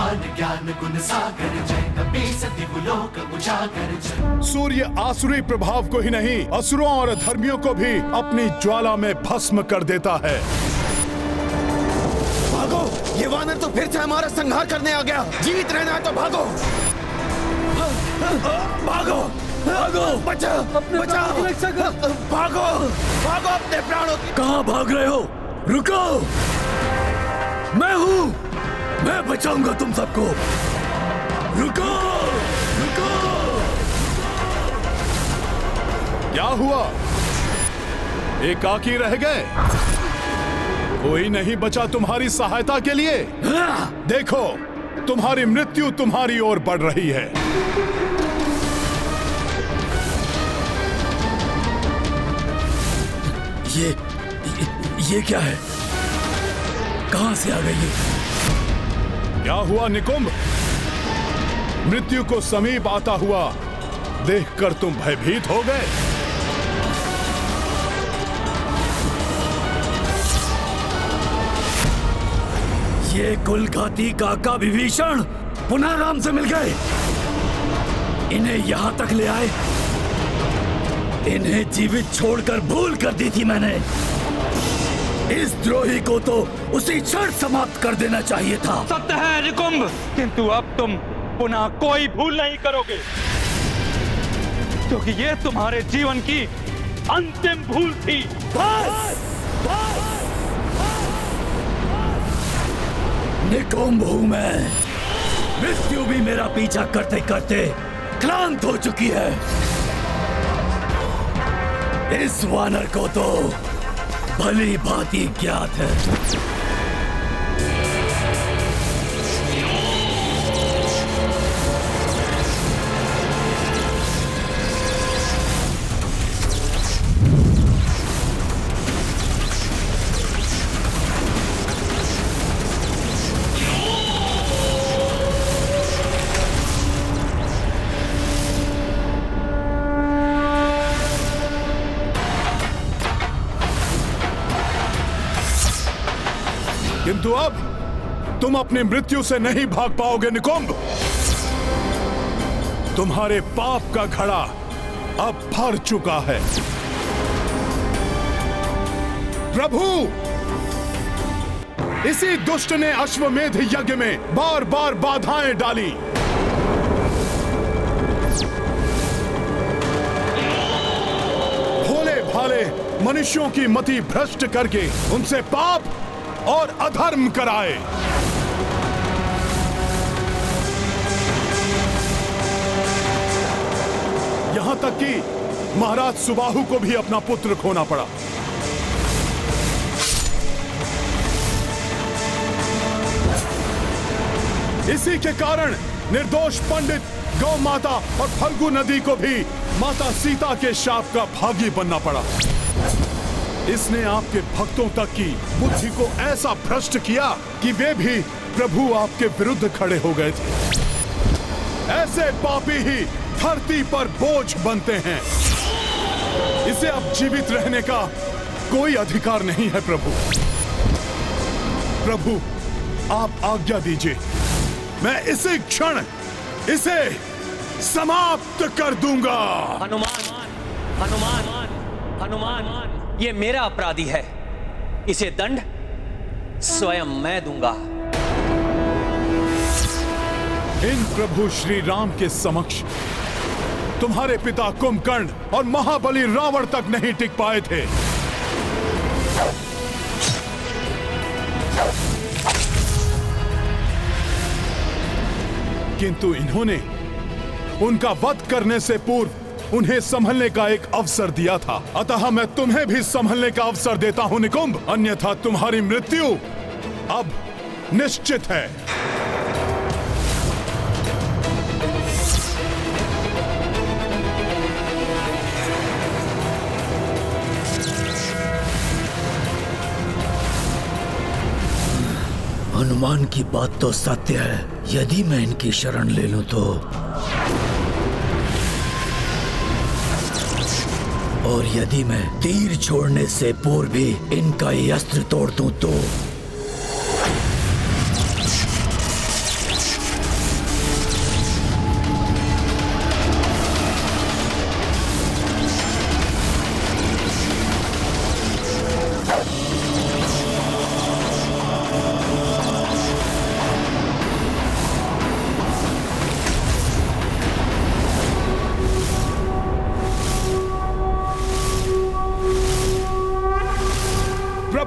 भगवान ज्ञान गुण सागर जय कपी सती लोक उजागर जय। सूर्य आसुरी प्रभाव को ही नहीं, असुरों और अधर्मियों को भी अपनी ज्वाला में भस्म कर देता है। भागो, ये वानर तो फिर से हमारा संहार करने आ गया। जीवित रहना है तो भागो, भागो, भागो, बचाओ, बचाओ, भागो, भागो अपने प्राणों की। कहाँ भाग रहे हो? रुको, मैं हूँ, मैं बचाऊंगा तुम सबको। रुको, रुको। क्या हुआ? एकाकी रह गए? कोई नहीं बचा तुम्हारी सहायता के लिए? देखो, तुम्हारी मृत्यु तुम्हारी ओर बढ़ रही है। ये क्या है? कहां से आ गई ये? क्या हुआ निकुंभ? मृत्यु को समीप आता हुआ देखकर तुम भयभीत हो गए? ये कुलघाती काका विभीषण पुनः राम से मिल गए। इन्हें यहां तक ले आए। इन्हें जीवित छोड़कर भूल कर दी थी मैंने। इस द्रोही को तो उसी क्षण समाप्त कर देना चाहिए था। सत्य है निकुंभ, किंतु अब तुम पुनः कोई भूल नहीं करोगे, क्योंकि ये तुम्हारे जीवन की अंतिम भूल थी। बस, निकुंभ हूं मैं। मृत्यु भी मेरा पीछा करते करते क्लांत हो चुकी है। इस वानर को तो भली भांति ज्ञात है। किंतु अब तुम अपनी मृत्यु से नहीं भाग पाओगे निकुंभ। तुम्हारे पाप का घड़ा अब भर चुका है। प्रभु, इसी दुष्ट ने अश्वमेध यज्ञ में बार बार बाधाएं डाली। भोले भाले मनुष्यों की मति भ्रष्ट करके उनसे पाप और अधर्म कराए। यहां तक कि महाराज सुबाहु को भी अपना पुत्र खोना पड़ा। इसी के कारण निर्दोष पंडित गौ माता और फल्गु नदी को भी माता सीता के शाप का भागी बनना पड़ा। इसने आपके भक्तों तक की बुद्धि को ऐसा भ्रष्ट किया कि वे भी प्रभु आपके विरुद्ध खड़े हो गए थे। ऐसे पापी ही धरती पर बोझ बनते हैं। इसे अब जीवित रहने का कोई अधिकार नहीं है। प्रभु, प्रभु, आप आज्ञा दीजिए, मैं इसी क्षण इसे समाप्त कर दूंगा। हनुमान, हनुमान, हनुमान, ये मेरा अपराधी है। इसे दंड स्वयं मैं दूंगा। इन प्रभु श्री राम के समक्ष तुम्हारे पिता कुंभकर्ण और महाबली रावण तक नहीं टिक पाए थे। किंतु इन्होंने उनका वध करने से पूर्व उन्हें संभलने का एक अवसर दिया था। अतः मैं तुम्हें भी संभलने का अवसर देता हूं निकुंभ, अन्यथा तुम्हारी मृत्यु अब निश्चित है। हनुमान की बात तो सत्य है। यदि मैं इनकी शरण ले लूं तो, और यदि मैं तीर छोड़ने से पूर्व भी इनका ये अस्त्र तोड़ दूं तो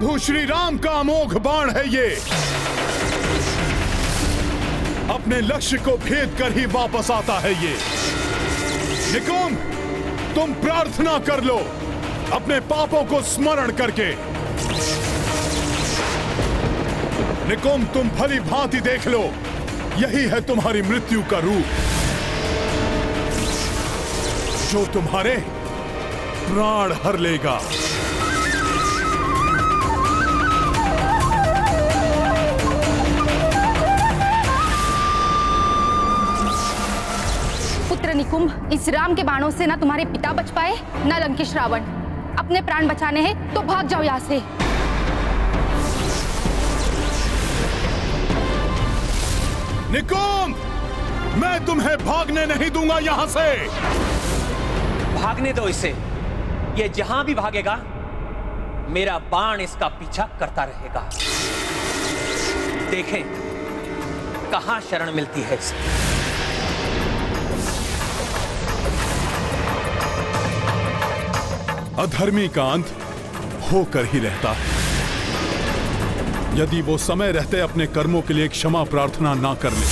प्रभु श्री राम का अमोघ बाण है ये। अपने लक्ष्य को भेद कर ही वापस आता है ये। निकुंभ, तुम प्रार्थना कर लो अपने पापों को स्मरण करके। निकुंभ, तुम भली भांति देख लो, यही है तुम्हारी मृत्यु का रूप, जो तुम्हारे प्राण हर लेगा। पुत्र निकुंभ, इस राम के बाणों से ना तुम्हारे पिता बच पाए ना लंकेश रावण। अपने प्राण बचाने हैं तो भाग जाओ यहाँ से। निकुंभ, मैं तुम्हें भागने नहीं दूंगा यहां से। भागने दो इसे। ये जहां भी भागेगा मेरा बाण इसका पीछा करता रहेगा। देखें कहां शरण मिलती है इसे। अधर्मी का अंत होकर ही रहता है। यदि वो समय रहते अपने कर्मों के लिए क्षमा प्रार्थना ना कर ले।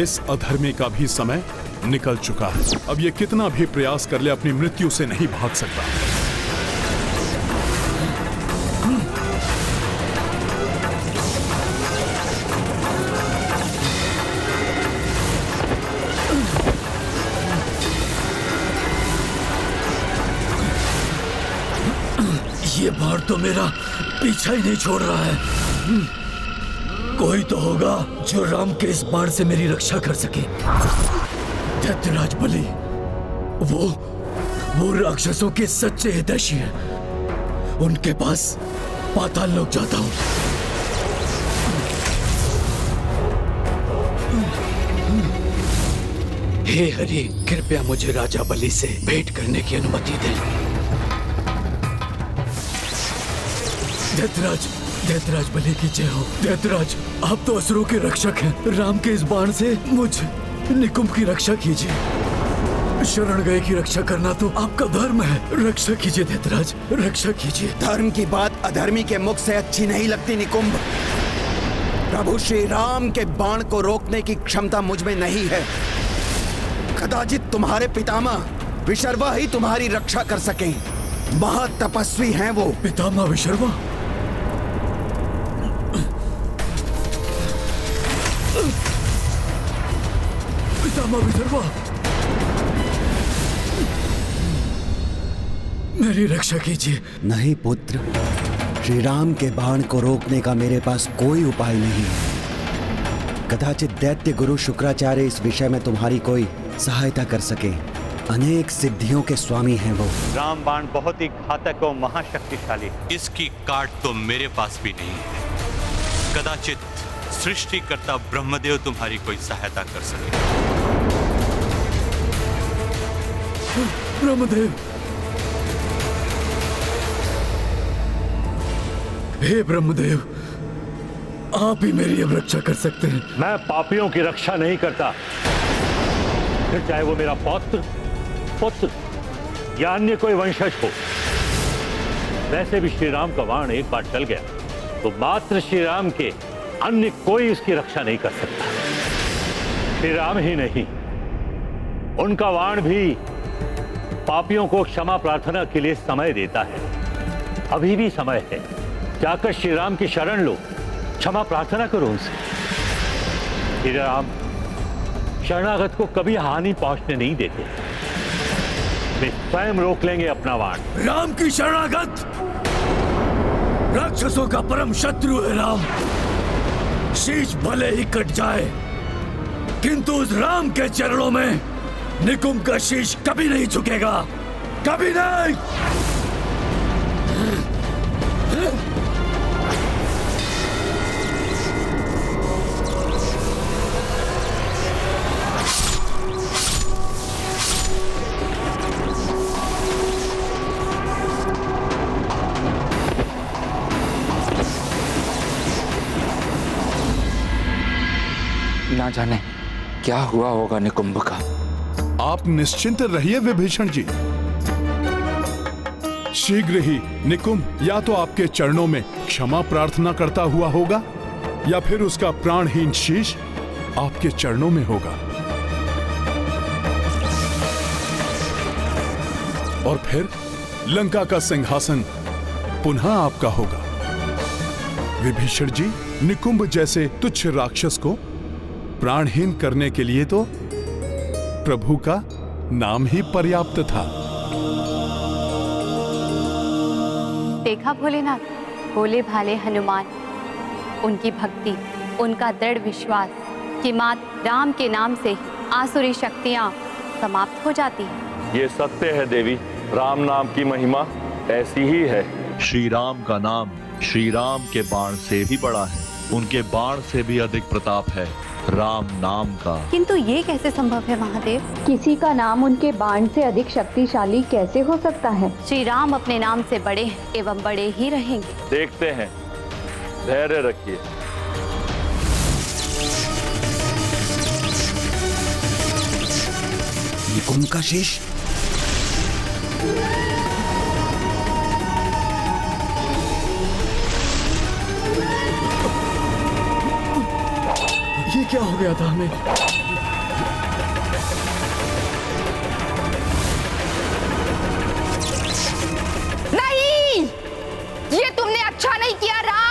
इस अधर्मी का भी समय निकल चुका है। अब ये कितना भी प्रयास कर ले अपनी मृत्यु से नहीं भाग सकता। ये बाण तो मेरा पीछा ही नहीं छोड़ रहा है। कोई तो होगा जो राम के इस बाण से मेरी रक्षा कर सके। दैत्यराज बलि, वो राक्षसों के सच्चे हितैषी हैं। उनके पास पाताल लोक जाता हूं। हे हरि, कृपया मुझे राजा बलि से भेंट करने की अनुमति दें। दैत्यराज बलि की जय हो। दैत्यराज, आप तो असुरों के रक्षक हैं। राम के इस बाण से मुझ निकुंभ की रक्षा कीजिए। शरण गए की रक्षा करना तो आपका धर्म है। रक्षा कीजिए दैत्यराज, रक्षा कीजिए। धर्म की बात अधर्मी के मुख से अच्छी नहीं लगती निकुंभ। प्रभु श्री राम के बाण को रोकने की क्षमता मुझ में नहीं है। कदाचित तुम्हारे पितामह विशर्वा ही तुम्हारी रक्षा कर सकें। महातपस्वी हैं वो। पितामह विशर्वा? पितामह विशर्वा, मेरी रक्षा कीजिए। नहीं पुत्र, श्री राम के बाण को रोकने का मेरे पास कोई उपाय नहीं। कदाचित दैत्य गुरु शुक्राचार्य इस विषय में तुम्हारी कोई सहायता कर सके। अनेक सिद्धियों के स्वामी हैं वो। राम बाण बहुत ही घातक और महाशक्तिशाली। इसकी काट तो मेरे पास भी नहीं है। कदाचित सृष्टिकर्ता ब्रह्मदेव तुम्हारी कोई सहायता कर सके। ब्रह्मदेव, हे ब्रह्मदेव, आप ही मेरी अब रक्षा कर सकते हैं। मैं पापियों की रक्षा नहीं करता, फिर चाहे वो मेरा पुत्र या अन्य कोई वंशज हो। वैसे भी श्री राम का बाण एक बार चल गया तो मात्र श्री राम के अन्य कोई उसकी रक्षा नहीं कर सकता। श्री राम ही नहीं, उनका बाण भी पापियों को क्षमा प्रार्थना के लिए समय देता है। अभी भी समय है, जाकर श्री राम की शरण लो, क्षमा प्रार्थना करो उनसे। श्री राम शरणागत को कभी हानि पहुंचने नहीं देते। वे स्वयं रोक लेंगे अपना बाण। राम की शरणागत राक्षसों का परम शत्रु है राम। शीश भले ही कट जाए, किंतु उस राम के चरणों में निकुंभ का शीश कभी नहीं झुकेगा, कभी नहीं। ना जाने क्या हुआ होगा निकुंभ का। आप निश्चिंत रहिए विभीषण जी। शीघ्र ही निकुंभ या तो आपके चरणों में क्षमा प्रार्थना करता हुआ होगा या फिर उसका प्राणहीन शीश आपके चरणों में होगा। और फिर लंका का सिंहासन पुनः आपका होगा। विभीषण जी, निकुंभ जैसे तुच्छ राक्षस को प्राणहीन करने के लिए तो प्रभु का नाम ही पर्याप्त था। देखा भोलेनाथ, भोले भाले हनुमान, उनकी भक्ति, उनका दृढ़ विश्वास कि मात्र राम के नाम से ही आसुरी शक्तियां समाप्त हो जाती हैं। ये सत्य है देवी, राम नाम की महिमा ऐसी ही है। श्री राम का नाम श्री राम के बाण से भी बड़ा है, उनके बाण से भी अधिक प्रताप है राम नाम का। किंतु ये कैसे संभव है महादेव? किसी का नाम उनके बाण से अधिक शक्तिशाली कैसे हो सकता है? श्री राम अपने नाम से बड़े एवं बड़े ही रहेंगे। देखते हैं, धैर्य रखिए। निकुंभ का शीश? ये क्या हो गया था हमें? नहीं, ये तुमने अच्छा नहीं किया राम।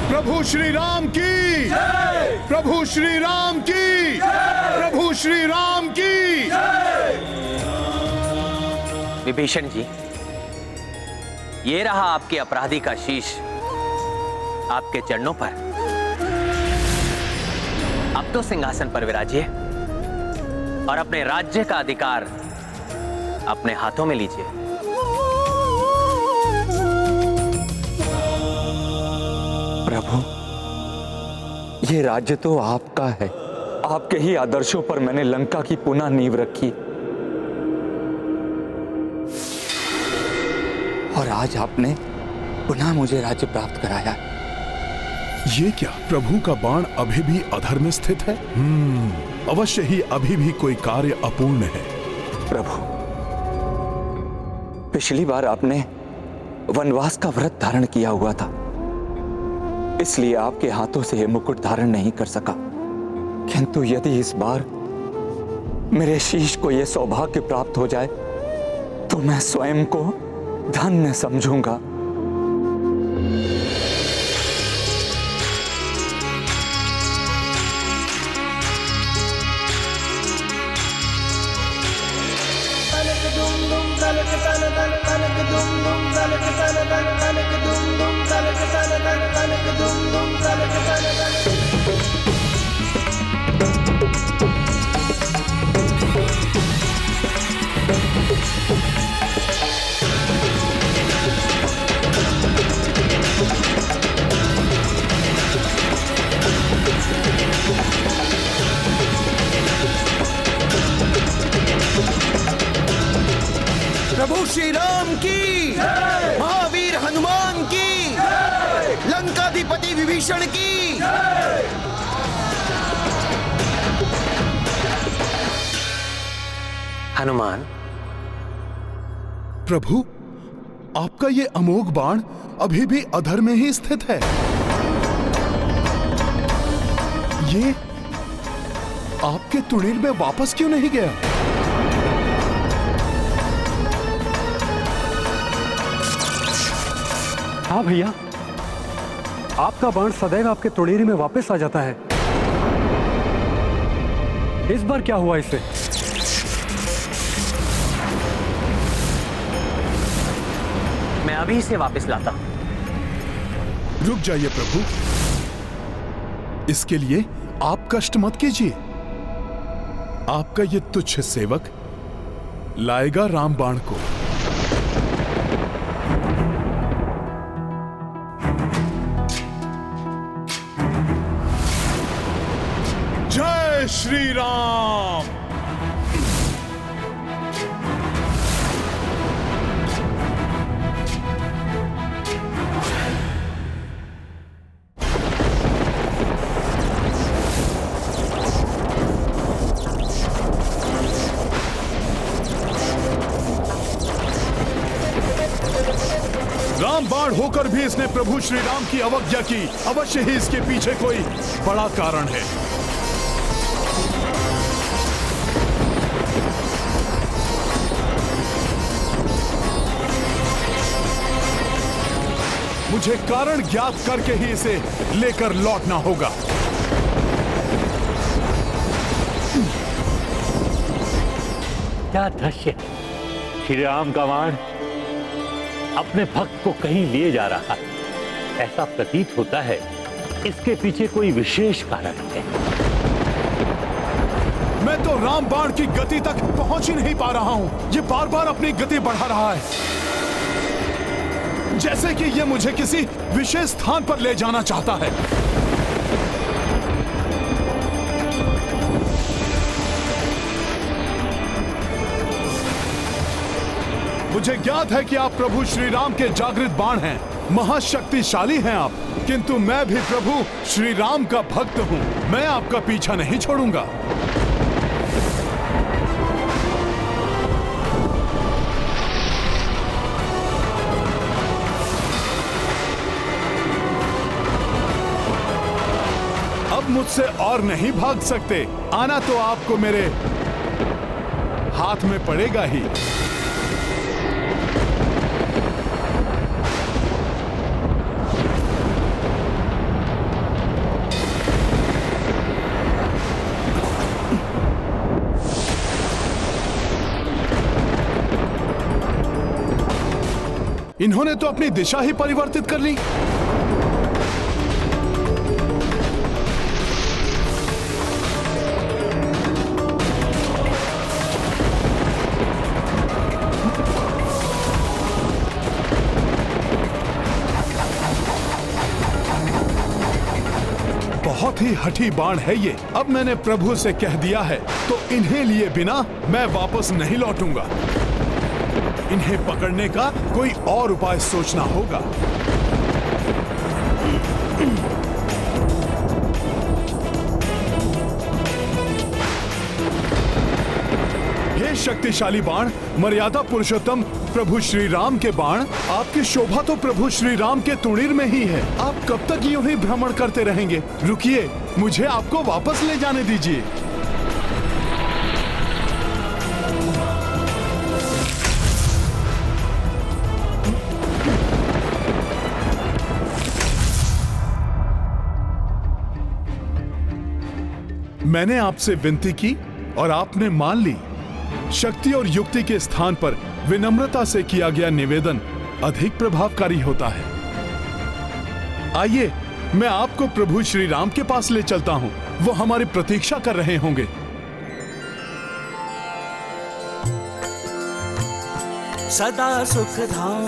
प्रभु श्री राम की, प्रभु श्री राम की, प्रभु श्री राम की। विभीषण जी, ये रहा आपके अपराधी का शीश आपके चरणों पर। अब तो सिंहासन पर विराजिए और अपने राज्य का अधिकार अपने हाथों में लीजिए। प्रभु, ये राज्य तो आपका है। आपके ही आदर्शों पर मैंने लंका की पुनः नींव रखी और आज आपने पुनः मुझे राज्य प्राप्त कराया। ये क्या, प्रभु का बाण अभी भी अधर में स्थित है? अवश्य ही अभी भी कोई कार्य अपूर्ण है। प्रभु, पिछली बार आपने वनवास का व्रत धारण किया हुआ था, इसलिए आपके हाथों से यह मुकुट धारण नहीं कर सका। किंतु यदि इस बार मेरे शीश को यह सौभाग्य प्राप्त हो जाए तो मैं स्वयं को धन्य समझूंगा। प्रभु श्री राम की, महावीर हनुमान की, लंकाधिपति विभीषण की। हनुमान, प्रभु, आपका ये अमोघ बाण अभी भी अधर में ही स्थित है। ये आपके तुणीर में वापस क्यों नहीं गया? हाँ भैया, आपका बाण सदैव आपके तुणीर में वापस आ जाता है। इस बार क्या हुआ इसे? मैं अभी इसे वापस लाता हूं। रुक जाइए प्रभु, इसके लिए आप कष्ट मत कीजिए। आपका ये तुच्छ सेवक लाएगा राम बाण को। श्री राम। राम बाण होकर भी इसने प्रभु श्री राम की अवज्ञा की। अवश्य ही इसके पीछे कोई बड़ा कारण है। मुझे कारण ज्ञात करके ही इसे लेकर लौटना होगा। क्या दृश्य! श्री राम का बाण अपने भक्त को कहीं लिए जा रहा है। ऐसा प्रतीत होता है इसके पीछे कोई विशेष कारण है। मैं तो राम बाण की गति तक पहुंच ही नहीं पा रहा हूं। ये बार बार अपनी गति बढ़ा रहा है, जैसे कि ये मुझे किसी विशेष स्थान पर ले जाना चाहता है। मुझे ज्ञात है कि आप प्रभु श्री राम के जागृत बाण हैं, महाशक्तिशाली हैं आप, किंतु मैं भी प्रभु श्री राम का भक्त हूं। मैं आपका पीछा नहीं छोड़ूंगा। अब मुझसे और नहीं भाग सकते। आना तो आपको मेरे हाथ में पड़ेगा ही। इन्होंने तो अपनी दिशा ही परिवर्तित कर ली। बहुत ही हठी बाण है ये। अब मैंने प्रभु से कह दिया है तो इन्हें लिए बिना मैं वापस नहीं लौटूंगा। इन्हें पकड़ने का कोई और उपाय सोचना होगा। हे शक्तिशाली बाण, मर्यादा पुरुषोत्तम प्रभु श्री राम के बाण, आपकी शोभा तो प्रभु श्री राम के तुणीर में ही है। आप कब तक यूं ही भ्रमण करते रहेंगे? रुकिए, मुझे आपको वापस ले जाने दीजिए। मैंने आपसे विनती की और आपने मान ली। शक्ति और युक्ति के स्थान पर विनम्रता से किया गया निवेदन अधिक प्रभावकारी होता है। आइए, मैं आपको प्रभु श्री राम के पास ले चलता हूं। वो हमारी प्रतीक्षा कर रहे होंगे। सदा सुख धाम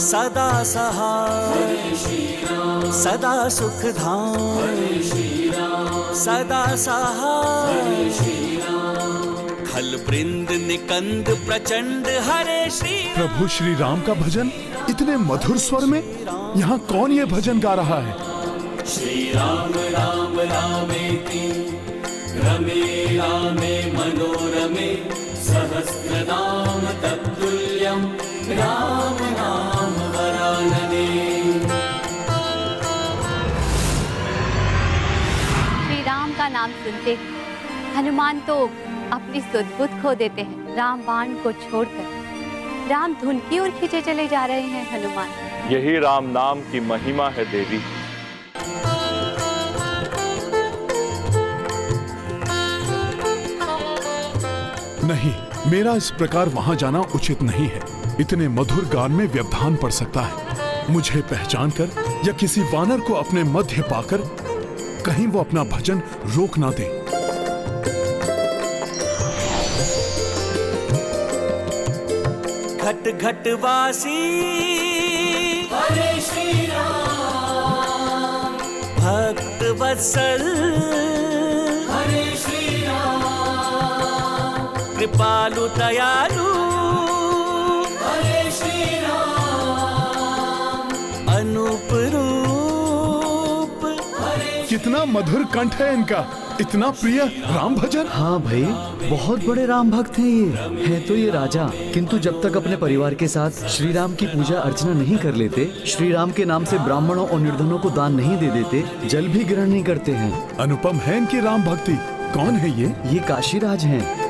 सदा सहाय सदा सुख धाम सदा सहाय खल वृंद निकंद प्रचंड हरे श्री। प्रभु श्री राम का भजन इतने मधुर स्वर में। यहाँ कौन ये भजन गा रहा है? श्री राम राम रामेति रमे रामे मनोरमे सहस्रनाम तत्तुल्यं राम नाम वरानने। श्री राम का नाम सुनते ही हनुमान तो अपनी सुध-बुध खो देते हैं। राम बाण को छोड़कर राम धुन की ओर खींचे चले जा रहे हैं हनुमान। यही राम नाम की महिमा है देवी। नहीं, मेरा इस प्रकार वहां जाना उचित नहीं है। इतने मधुर गान में व्यवधान पड़ सकता है। मुझे पहचान कर या किसी वानर को अपने मध्य पाकर कहीं वो अपना भजन रोक ना दे। घट घट वासी हरे श्री राम भक्त वत्सल कृपालु दयालु हरे श्री राम अनूप रूप। कितना मधुर कंठ है इनका, इतना प्रिय राम भजन। हाँ भाई, बहुत बड़े राम भक्त हैं ये। है तो ये राजा, किंतु जब तक अपने परिवार के साथ श्री राम की पूजा अर्चना नहीं कर लेते, श्री राम के नाम से ब्राह्मणों और निर्धनों को दान नहीं दे देते, जल भी ग्रहण नहीं करते हैं। अनुपम है इनकी राम भक्ति। कौन है ये? ये काशीराज हैं।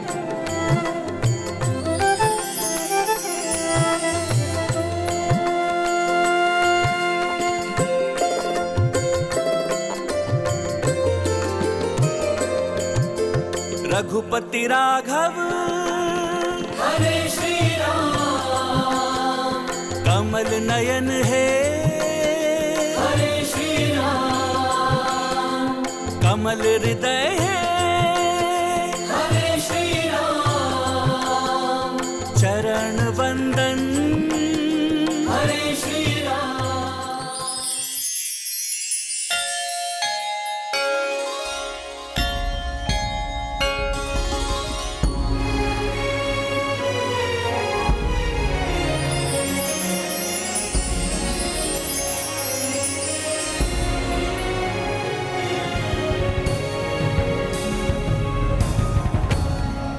रघुपति राघव हरे श्री राम कमल नयन है हरे श्री राम कमल हृदय है हरे श्री राम चरण वंदन हरे श्री राम।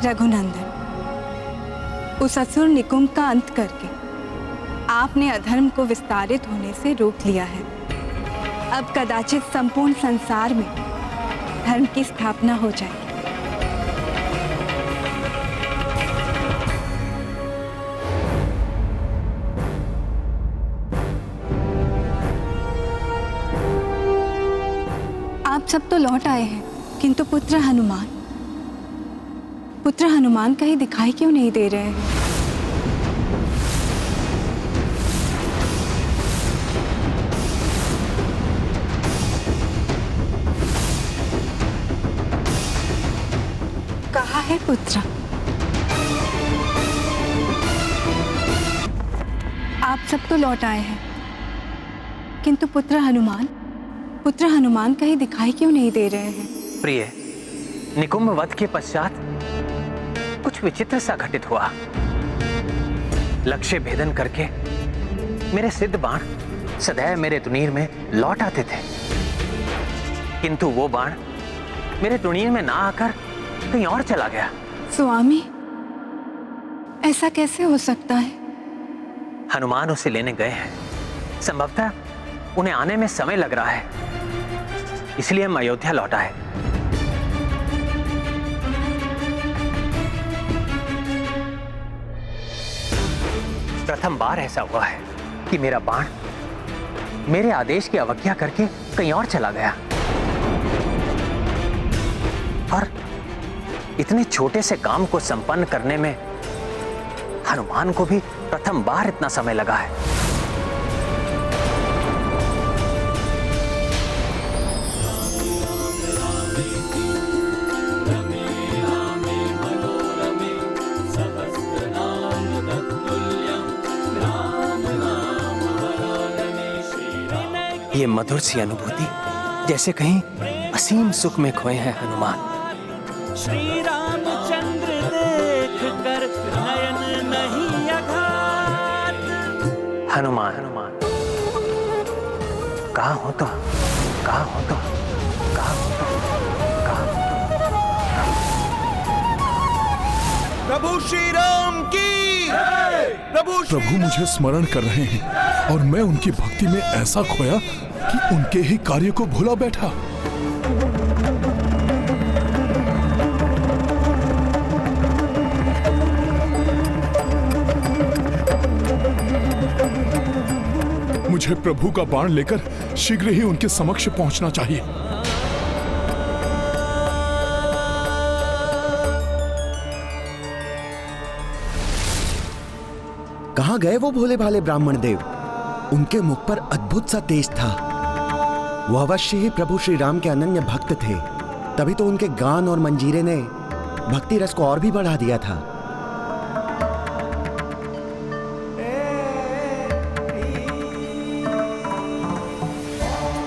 रघुनंदन, उस असुर निकुंभ का अंत करके आपने अधर्म को विस्तारित होने से रोक लिया है। अब कदाचित संपूर्ण संसार में धर्म की स्थापना हो जाएगी। आप सब तो लौट आए हैं, किंतु पुत्र हनुमान कहीं दिखाई क्यों नहीं दे रहे हैं? कहाँ है पुत्र? आप सब तो लौट आए हैं, किंतु पुत्र हनुमान कहीं दिखाई क्यों नहीं दे रहे हैं? प्रिय, निकुंभ वध के पश्चात कुछ विचित्र सा घटित हुआ। लक्ष्य भेदन करके मेरे सिद्ध बाण सदैव मेरे तुनीर में लौट आते थे, किंतु वो बाण मेरे तुनीर में ना आकर कहीं और चला गया। स्वामी, ऐसा कैसे हो सकता है? हनुमान उसे लेने गए हैं। संभवतः उन्हें आने में समय लग रहा है, इसलिए हम अयोध्या लौट आए। प्रथम बार ऐसा हुआ है कि मेरा बाण मेरे आदेश की अवज्ञा करके कहीं और चला गया, और इतने छोटे से काम को संपन्न करने में हनुमान को भी प्रथम बार इतना समय लगा है। ये मधुर सी अनुभूति जैसे कहीं असीम सुख में खोए हैं हनुमान। श्री रामचंद्र देख कर नयन नहीं अघात। हनुमान, कहाँ हो तुम? कहाँ हो तुम? कहाँ हो तुम? कहाँ हो तुम? प्रभु श्री राम की। प्रभु मुझे स्मरण कर रहे हैं और मैं उनकी भक्ति में ऐसा खोया कि उनके ही कार्य को भूला बैठा। मुझे प्रभु का बाण लेकर शीघ्र ही उनके समक्ष पहुंचना चाहिए। कहाँ गए वो भोले भाले ब्राह्मण देव? उनके मुख पर अद्भुत सा तेज था। वो अवश्य ही प्रभु श्री राम के अनन्य भक्त थे, तभी तो उनके गान और मंजीरे ने भक्ति रस को और भी बढ़ा दिया था।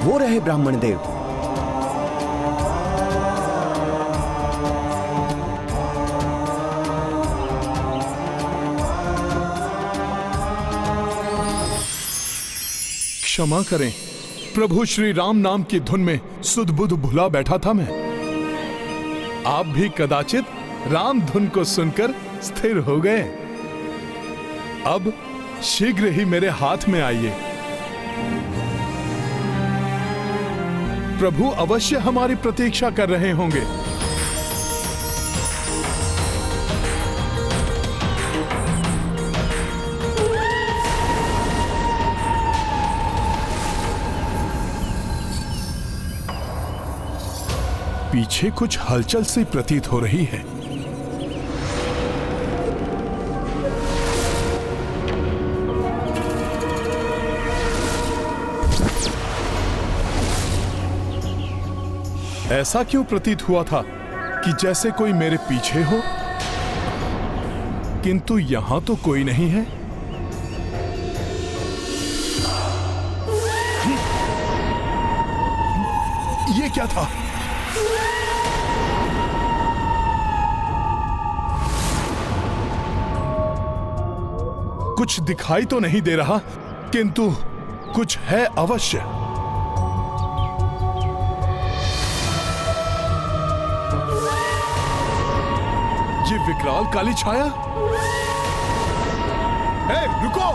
वो रहे ब्राह्मण देव। क्षमा करें प्रभु, श्री राम नाम की धुन में सुध बुध भुला बैठा था मैं। आप भी कदाचित राम धुन को सुनकर स्थिर हो गए। अब शीघ्र ही मेरे हाथ में आइए। प्रभु अवश्य हमारी प्रतीक्षा कर रहे होंगे। पीछे कुछ हलचल सी प्रतीत हो रही है। ऐसा क्यों प्रतीत हुआ था कि जैसे कोई मेरे पीछे हो, किंतु यहां तो कोई नहीं है। ये क्या था? कुछ दिखाई तो नहीं दे रहा, किंतु कुछ है अवश्य। ये विकराल काली छाया। रुको!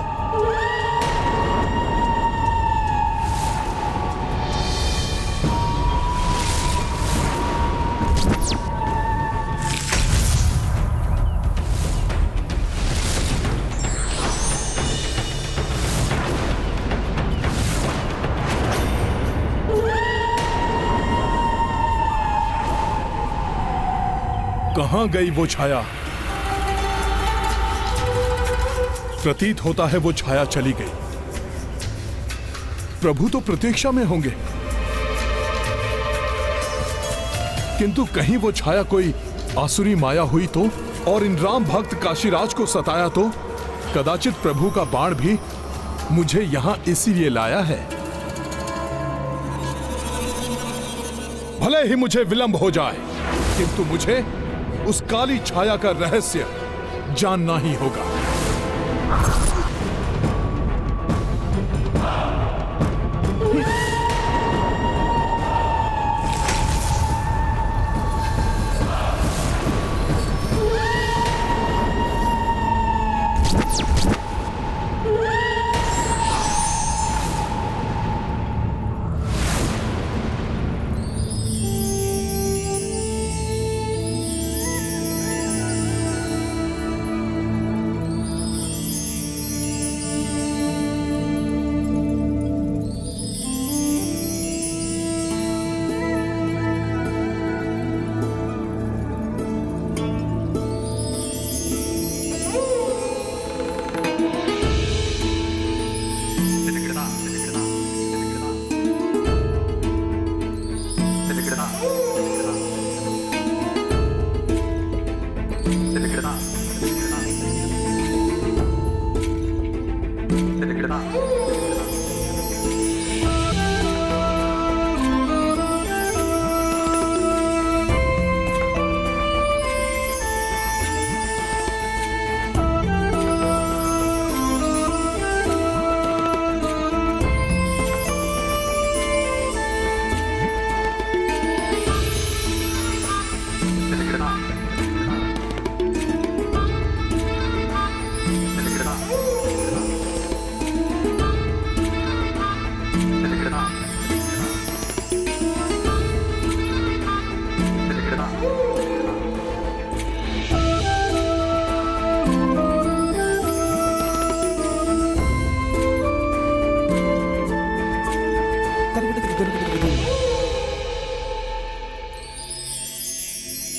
कहां गई वो छाया? प्रतीत होता है वो छाया चली गई। प्रभु तो प्रतीक्षा में होंगे, किंतु कहीं वो छाया कोई आसुरी माया हुई तो, और इन राम भक्त काशीराज को सताया तो? कदाचित प्रभु का बाण भी मुझे यहां इसीलिए लाया है। भले ही मुझे विलंब हो जाए, किंतु मुझे उस काली छाया का रहस्य जानना ही होगा।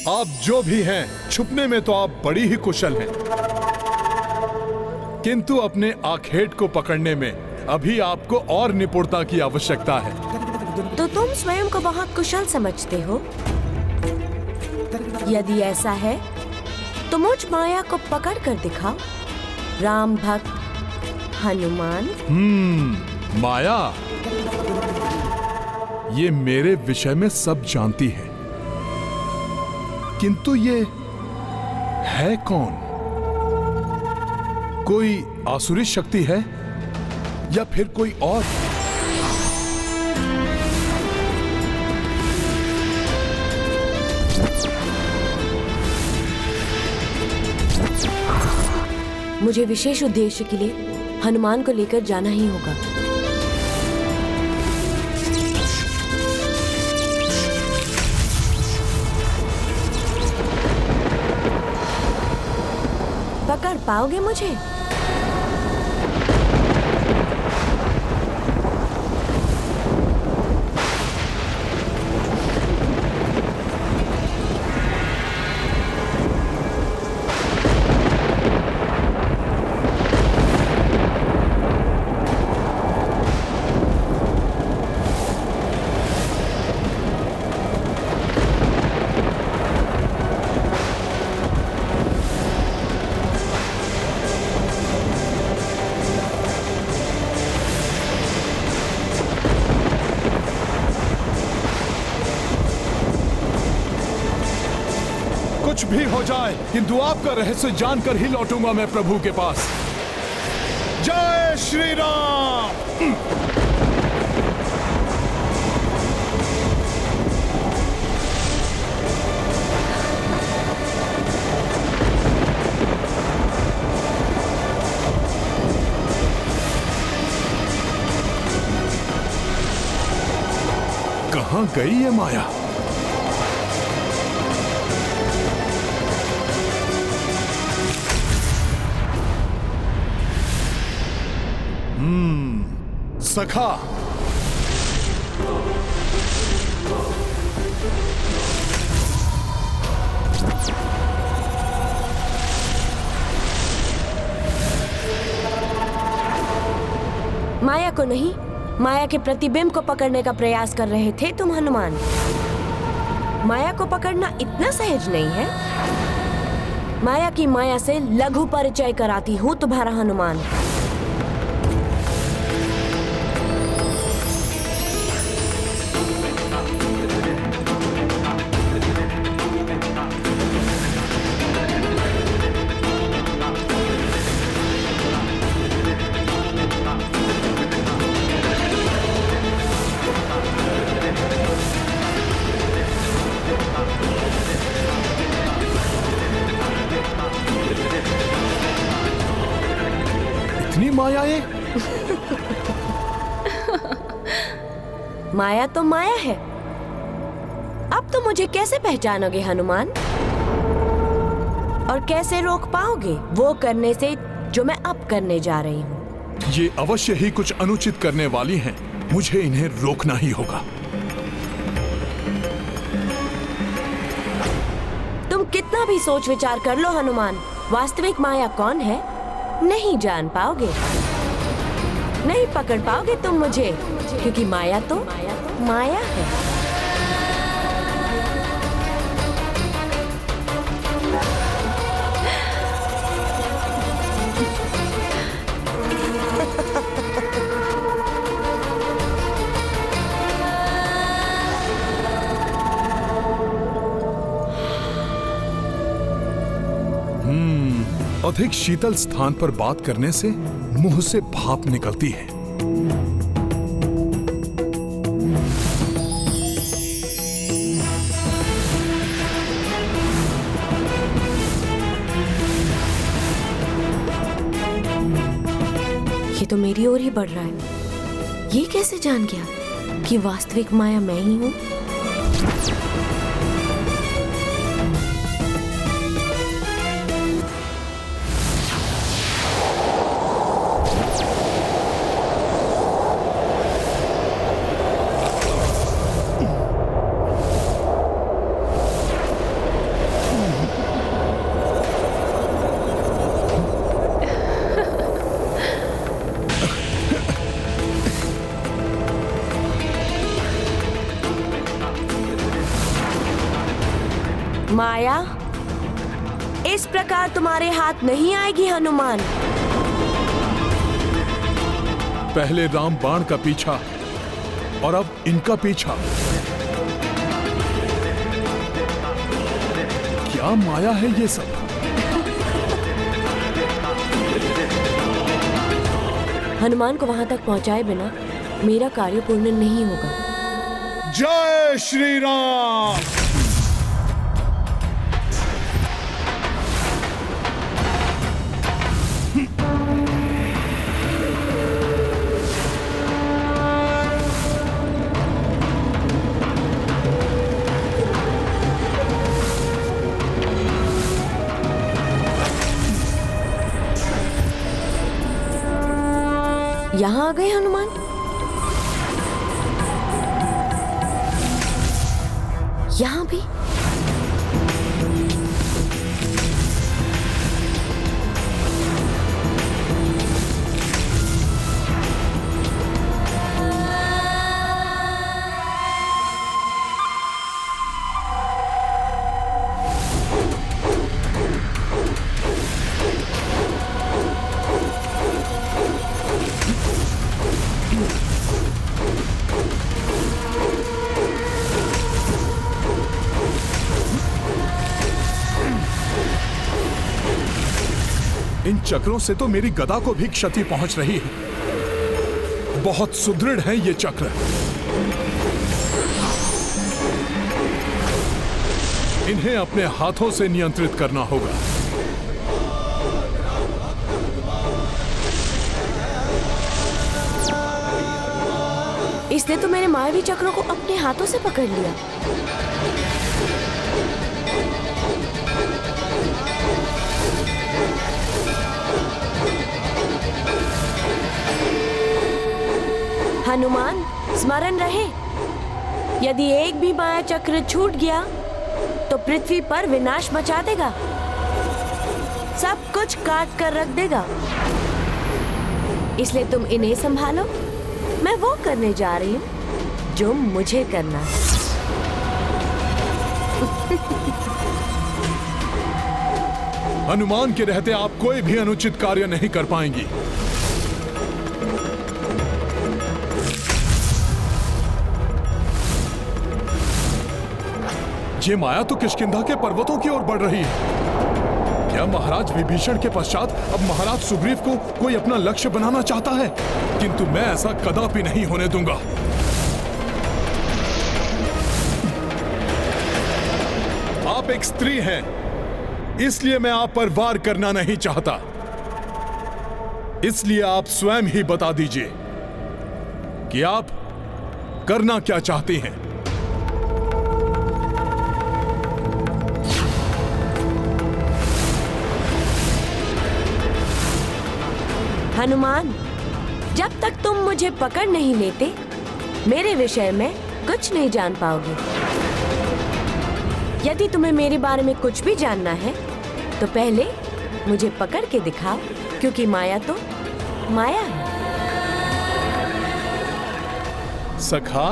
आप जो भी हैं, छुपने में तो आप बड़ी ही कुशल हैं, किंतु अपने आखेट को पकड़ने में अभी आपको और निपुणता की आवश्यकता है। तो तुम स्वयं को बहुत कुशल समझते हो? यदि ऐसा है तो मुझ माया को पकड़ कर दिखाओ, राम भक्त हनुमान। माया ये मेरे विषय में सब जानती है, किंतु ये है कौन? कोई आसुरी शक्ति है या फिर कोई और? मुझे विशेष उद्देश्य के लिए हनुमान को लेकर जाना ही होगा। पकड़ पाओगे मुझे? कुछ भी हो जाए, किंतु आपका रहस्य जानकर ही लौटूंगा मैं प्रभु के पास। जय श्री राम। कहां गई ये माया? सखा, माया को नहीं, माया के प्रतिबिंब को पकड़ने का प्रयास कर रहे थे तुम हनुमान। माया को पकड़ना इतना सहज नहीं है। माया की माया से लघु परिचय कराती हूँ तुम्हारा हनुमान। मायाएं? माया तो माया है। अब तो मुझे कैसे पहचानोगे हनुमान? और कैसे रोक पाओगे वो करने से जो मैं अब करने जा रही हूँ? ये अवश्य ही कुछ अनुचित करने वाली हैं। मुझे इन्हें रोकना ही होगा। तुम कितना भी सोच विचार कर लो हनुमान, वास्तविक माया कौन है नहीं जान पाओगे, नहीं पकड़ पाओगे तुम मुझे, क्योंकि माया तो माया है। अधिक शीतल स्थान पर बात करने से मुंह से भाप निकलती है। ये तो मेरी ओर ही बढ़ रहा है। ये कैसे जान गया कि वास्तविक माया मैं ही हूँ? माया इस प्रकार तुम्हारे हाथ नहीं आएगी हनुमान। पहले राम बाण का पीछा और अब इनका पीछा। क्या माया है ये सब? हनुमान को वहां तक पहुंचाए बिना मेरा कार्य पूर्ण नहीं होगा। जय श्री राम। यहाँ आ गए हनुमान? यहाँ भी? इन चक्रों से तो मेरी गदा को भी क्षति पहुंच रही है। बहुत सुदृढ़ है ये चक्र। इन्हें अपने हाथों से नियंत्रित करना होगा। इसने तो मेरे मायावी चक्रों को अपने हाथों से पकड़ लिया। हनुमान, स्मरण रहे, यदि एक भी माया चक्र छूट गया तो पृथ्वी पर विनाश मचा देगा, सब कुछ काट कर रख देगा। इसलिए तुम इन्हें संभालो, मैं वो करने जा रही हूँ जो मुझे करना है। हनुमान के रहते आप कोई भी अनुचित कार्य नहीं कर पाएंगी। ये माया तो किष्किंधा के पर्वतों की ओर बढ़ रही है। क्या महाराज विभीषण के पश्चात अब महाराज सुग्रीव को कोई अपना लक्ष्य बनाना चाहता है? किंतु मैं ऐसा कदापि नहीं होने दूंगा। आप एक स्त्री हैं, इसलिए मैं आप पर वार करना नहीं चाहता। इसलिए आप स्वयं ही बता दीजिए कि आप करना क्या चाहती हैं। हनुमान, जब तक तुम मुझे पकड़ नहीं लेते, मेरे विषय में कुछ नहीं जान पाओगे। यदि तुम्हें मेरे बारे में कुछ भी जानना है, तो पहले मुझे पकड़ के दिखाओ, क्योंकि माया तो माया है। सखा,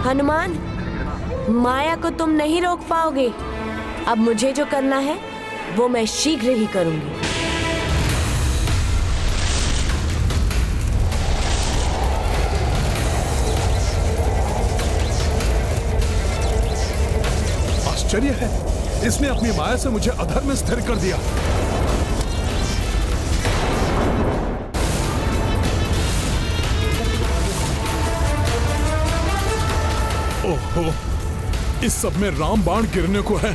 हनुमान, माया को तुम नहीं रोक पाओगे। अब मुझे जो करना है वो मैं शीघ्र ही करूंगी। आश्चर्य है, इसने अपनी माया से मुझे अधर में स्थिर कर दिया। ओहो, इस सब में राम बाण गिरने को है।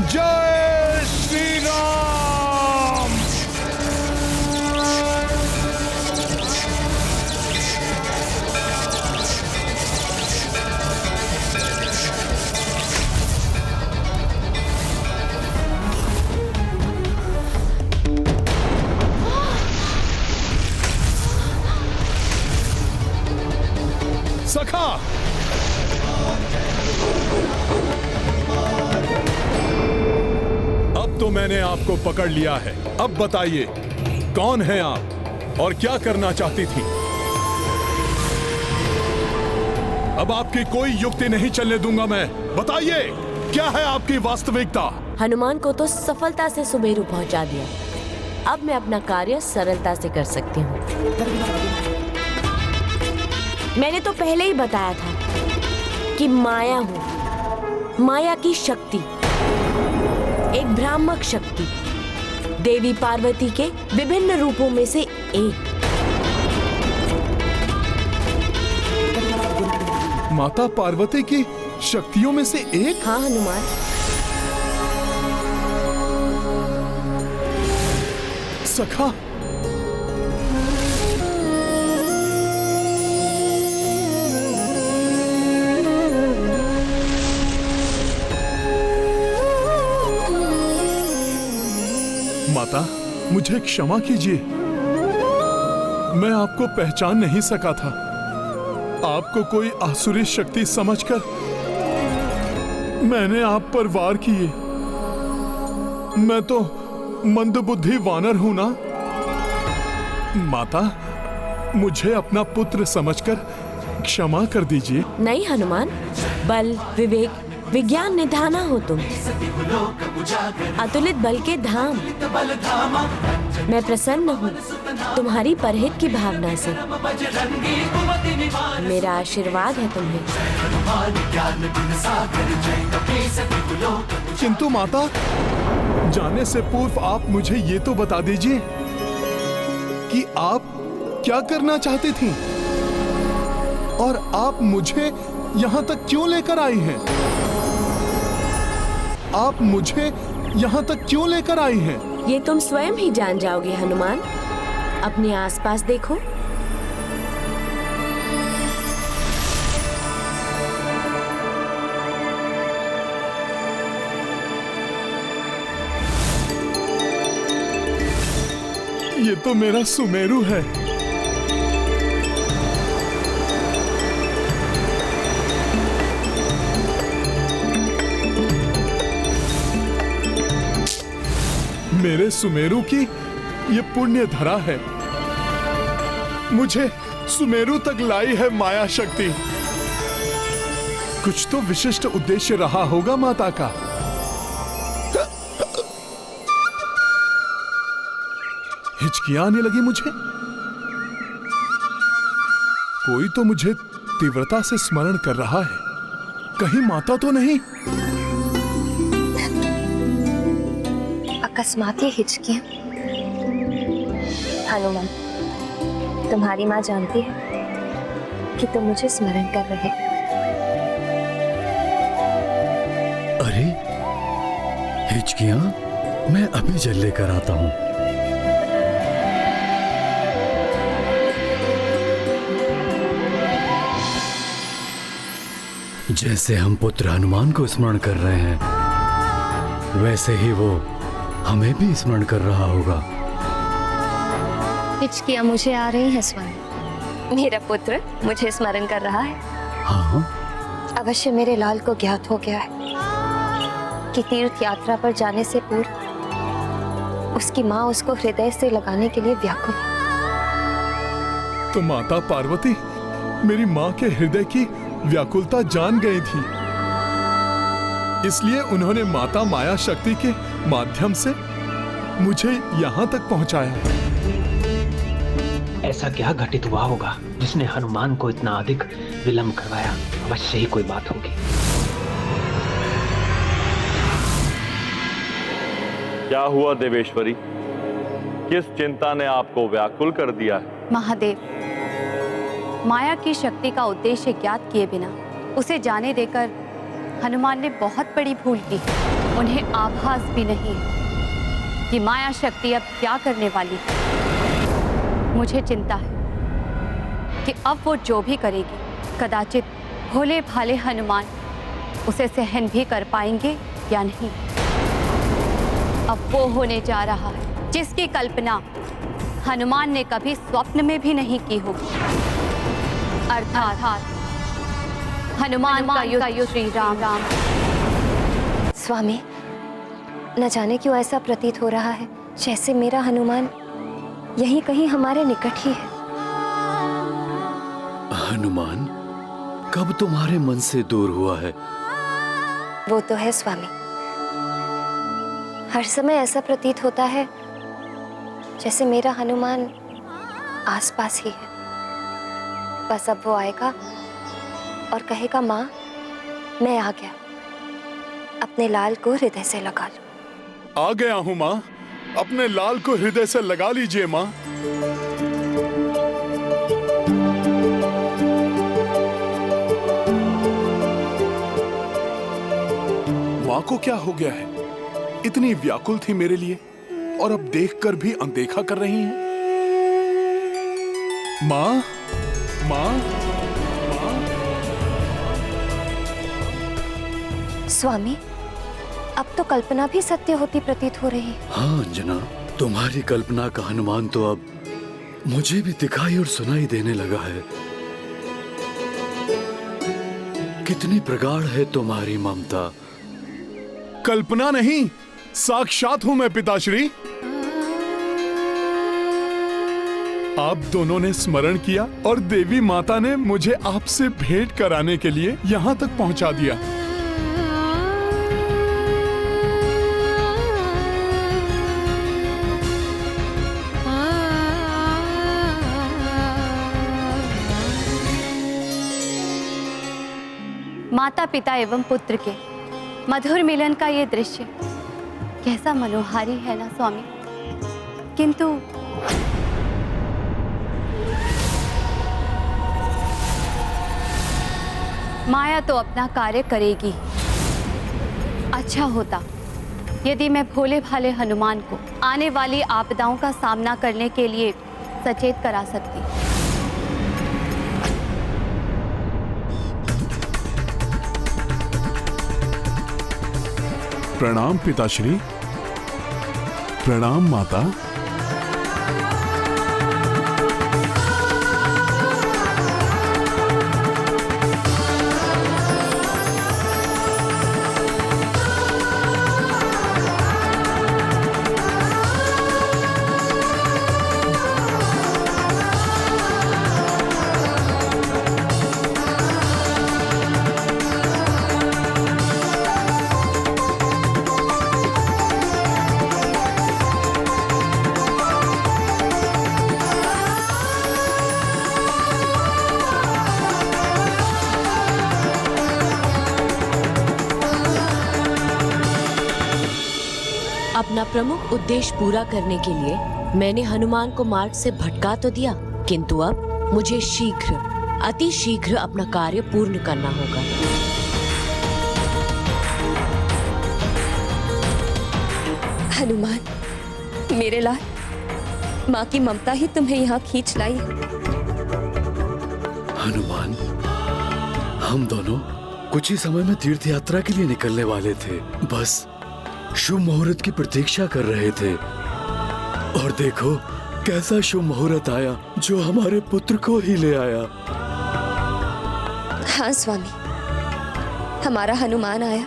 जय श्री राम। सखा, अब तो मैंने आपको पकड़ लिया है। अब बताइए, कौन है आप और क्या करना चाहती थी? अब आपकी कोई युक्ति नहीं चलने दूंगा मैं। बताइए, क्या है आपकी वास्तविकता? हनुमान को तो सफलता से सुमेरु पहुंचा दिया। अब मैं अपना कार्य सरलता से कर सकती हूँ। मैंने तो पहले ही बताया था कि माया हूं, माया की शक्ति, एक भ्रामक शक्ति देवी पार्वती के विभिन्न रूपों में से एक। माता पार्वती की शक्तियों में से एक? हाँ हनुमान। सखा, माता मुझे क्षमा कीजिए, मैं आपको पहचान नहीं सका था। आपको कोई आसुरी शक्ति समझकर मैंने आप पर वार किए। मैं तो मंदबुद्धि वानर हूं ना। माता, मुझे अपना पुत्र समझकर क्षमा कर दीजिए। नहीं हनुमान, बल, विवेक, विज्ञान निधाना हो तुम, अतुलित बल के धाम। मैं प्रसन्न हूँ तुम्हारी परहित की भावना से। मेरा आशीर्वाद है तुम्हें। किंतु माता, जाने से पूर्व आप मुझे ये तो बता दीजिए कि आप क्या करना चाहती थीं और आप मुझे यहाँ तक क्यों लेकर आई हैं? आप मुझे यहाँ तक क्यों लेकर आई हैं? ये तुम स्वयं ही जान जाओगे हनुमान। अपने आसपास देखो। ये तो मेरा सुमेरु है। मेरे सुमेरु की ये पुण्य धरा है। मुझे सुमेरु तक लाई है माया शक्ति। कुछ तो विशिष्ट उद्देश्य रहा होगा माता का। हिचकियां आने लगी मुझे। कोई तो मुझे तीव्रता से स्मरण कर रहा है। कहीं माता तो नहीं? अकस्मात ये हिचकियां। हनुमान, तुम्हारी माँ जानती है कि तुम मुझे स्मरण कर रहे हो। अरे हिचकियां, मैं अभी जल लेकर आता हूँ। जैसे हम पुत्र हनुमान को स्मरण कर रहे हैं, वैसे ही वो हमें भी स्मरण कर रहा होगा। हिचकियां मुझे आ रही है स्वामी। मेरा पुत्र मुझे स्मरण कर रहा है। हाँ? अवश्य मेरे लाल को ज्ञात हो गया है कि तीर्थ यात्रा पर जाने से पूर्व उसकी माँ उसको हृदय से लगाने के लिए व्याकुल। तो माता पार्वती मेरी माँ के हृदय की व्याकुलता जान गई थी, इसलिए उन्होंने माता माया शक्ति के माध्यम से मुझे यहाँ तक पहुँचाया। ऐसा क्या घटित हुआ होगा जिसने हनुमान को इतना अधिक विलंब करवाया? अवश्य ही कोई बात होगी। क्या हुआ देवेश्वरी? किस चिंता ने आपको व्याकुल कर दिया है? महादेव, माया की शक्ति का उद्देश्य ज्ञात किए बिना उसे जाने देकर हनुमान ने बहुत बड़ी भूल की। उन्हें आभास भी नहीं कि माया शक्ति अब क्या करने वाली है। मुझे चिंता है कि अब वो जो भी करेगी, कदाचित भोले भाले हनुमान उसे सहन भी कर पाएंगे या नहीं। अब वो होने जा रहा है जिसकी कल्पना हनुमान ने कभी स्वप्न में भी नहीं की होगी। अर्थात हनुमान का युद्ध श्री राम। स्वामी, न जाने क्यों ऐसा प्रतीत हो रहा है जैसे मेरा हनुमान यहीं कहीं हमारे निकट ही है। हनुमान कब तुम्हारे मन से दूर हुआ है? वो तो है स्वामी, हर समय ऐसा प्रतीत होता है जैसे मेरा हनुमान आसपास ही है। बस अब वो आएगा और कहेगा, माँ मैं आ गया, अपने लाल को हृदय से लगा लो। आ गया हूं माँ, अपने लाल को हृदय से लगा लीजिए माँ। माँ को क्या हो गया है? इतनी व्याकुल थी मेरे लिए और अब देखकर भी अनदेखा कर रही हैं। माँ, माँ, माँ। स्वामी, अब तो कल्पना भी सत्य होती प्रतीत हो रही है। हाँ अंजना, तुम्हारी कल्पना का हनुमान तो अब मुझे भी दिखाई और सुनाई देने लगा है। कितनी प्रगाढ़ है तुम्हारी ममता। कल्पना नहीं, साक्षात हूं मैं पिताश्री। आप दोनों ने स्मरण किया और देवी माता ने मुझे आपसे भेंट कराने के लिए यहाँ तक पहुँचा दिया। माता पिता एवं पुत्र के मधुर मिलन का ये दृश्य कैसा मनोहारी है ना स्वामी। किंतु माया तो अपना कार्य करेगी। अच्छा होता यदि मैं भोले भाले हनुमान को आने वाली आपदाओं का सामना करने के लिए सचेत करा सकती। प्रणाम पिताश्री। प्रणाम माता। अपना प्रमुख उद्देश्य पूरा करने के लिए मैंने हनुमान को मार्ग से भटका तो दिया, किंतु अब मुझे शीघ्र, अति शीघ्र अपना कार्य पूर्ण करना होगा। हनुमान, मेरे लाल, माँ की ममता ही तुम्हें यहाँ खींच लाई है। हनुमान, हम दोनों कुछ ही समय में तीर्थ यात्रा के लिए निकलने वाले थे। बस शुभ मुहूर्त की प्रतीक्षा कर रहे थे और देखो कैसा शुभ मुहूर्त आया जो हमारे पुत्र को ही ले आया। हाँ स्वामी, हमारा हनुमान आया,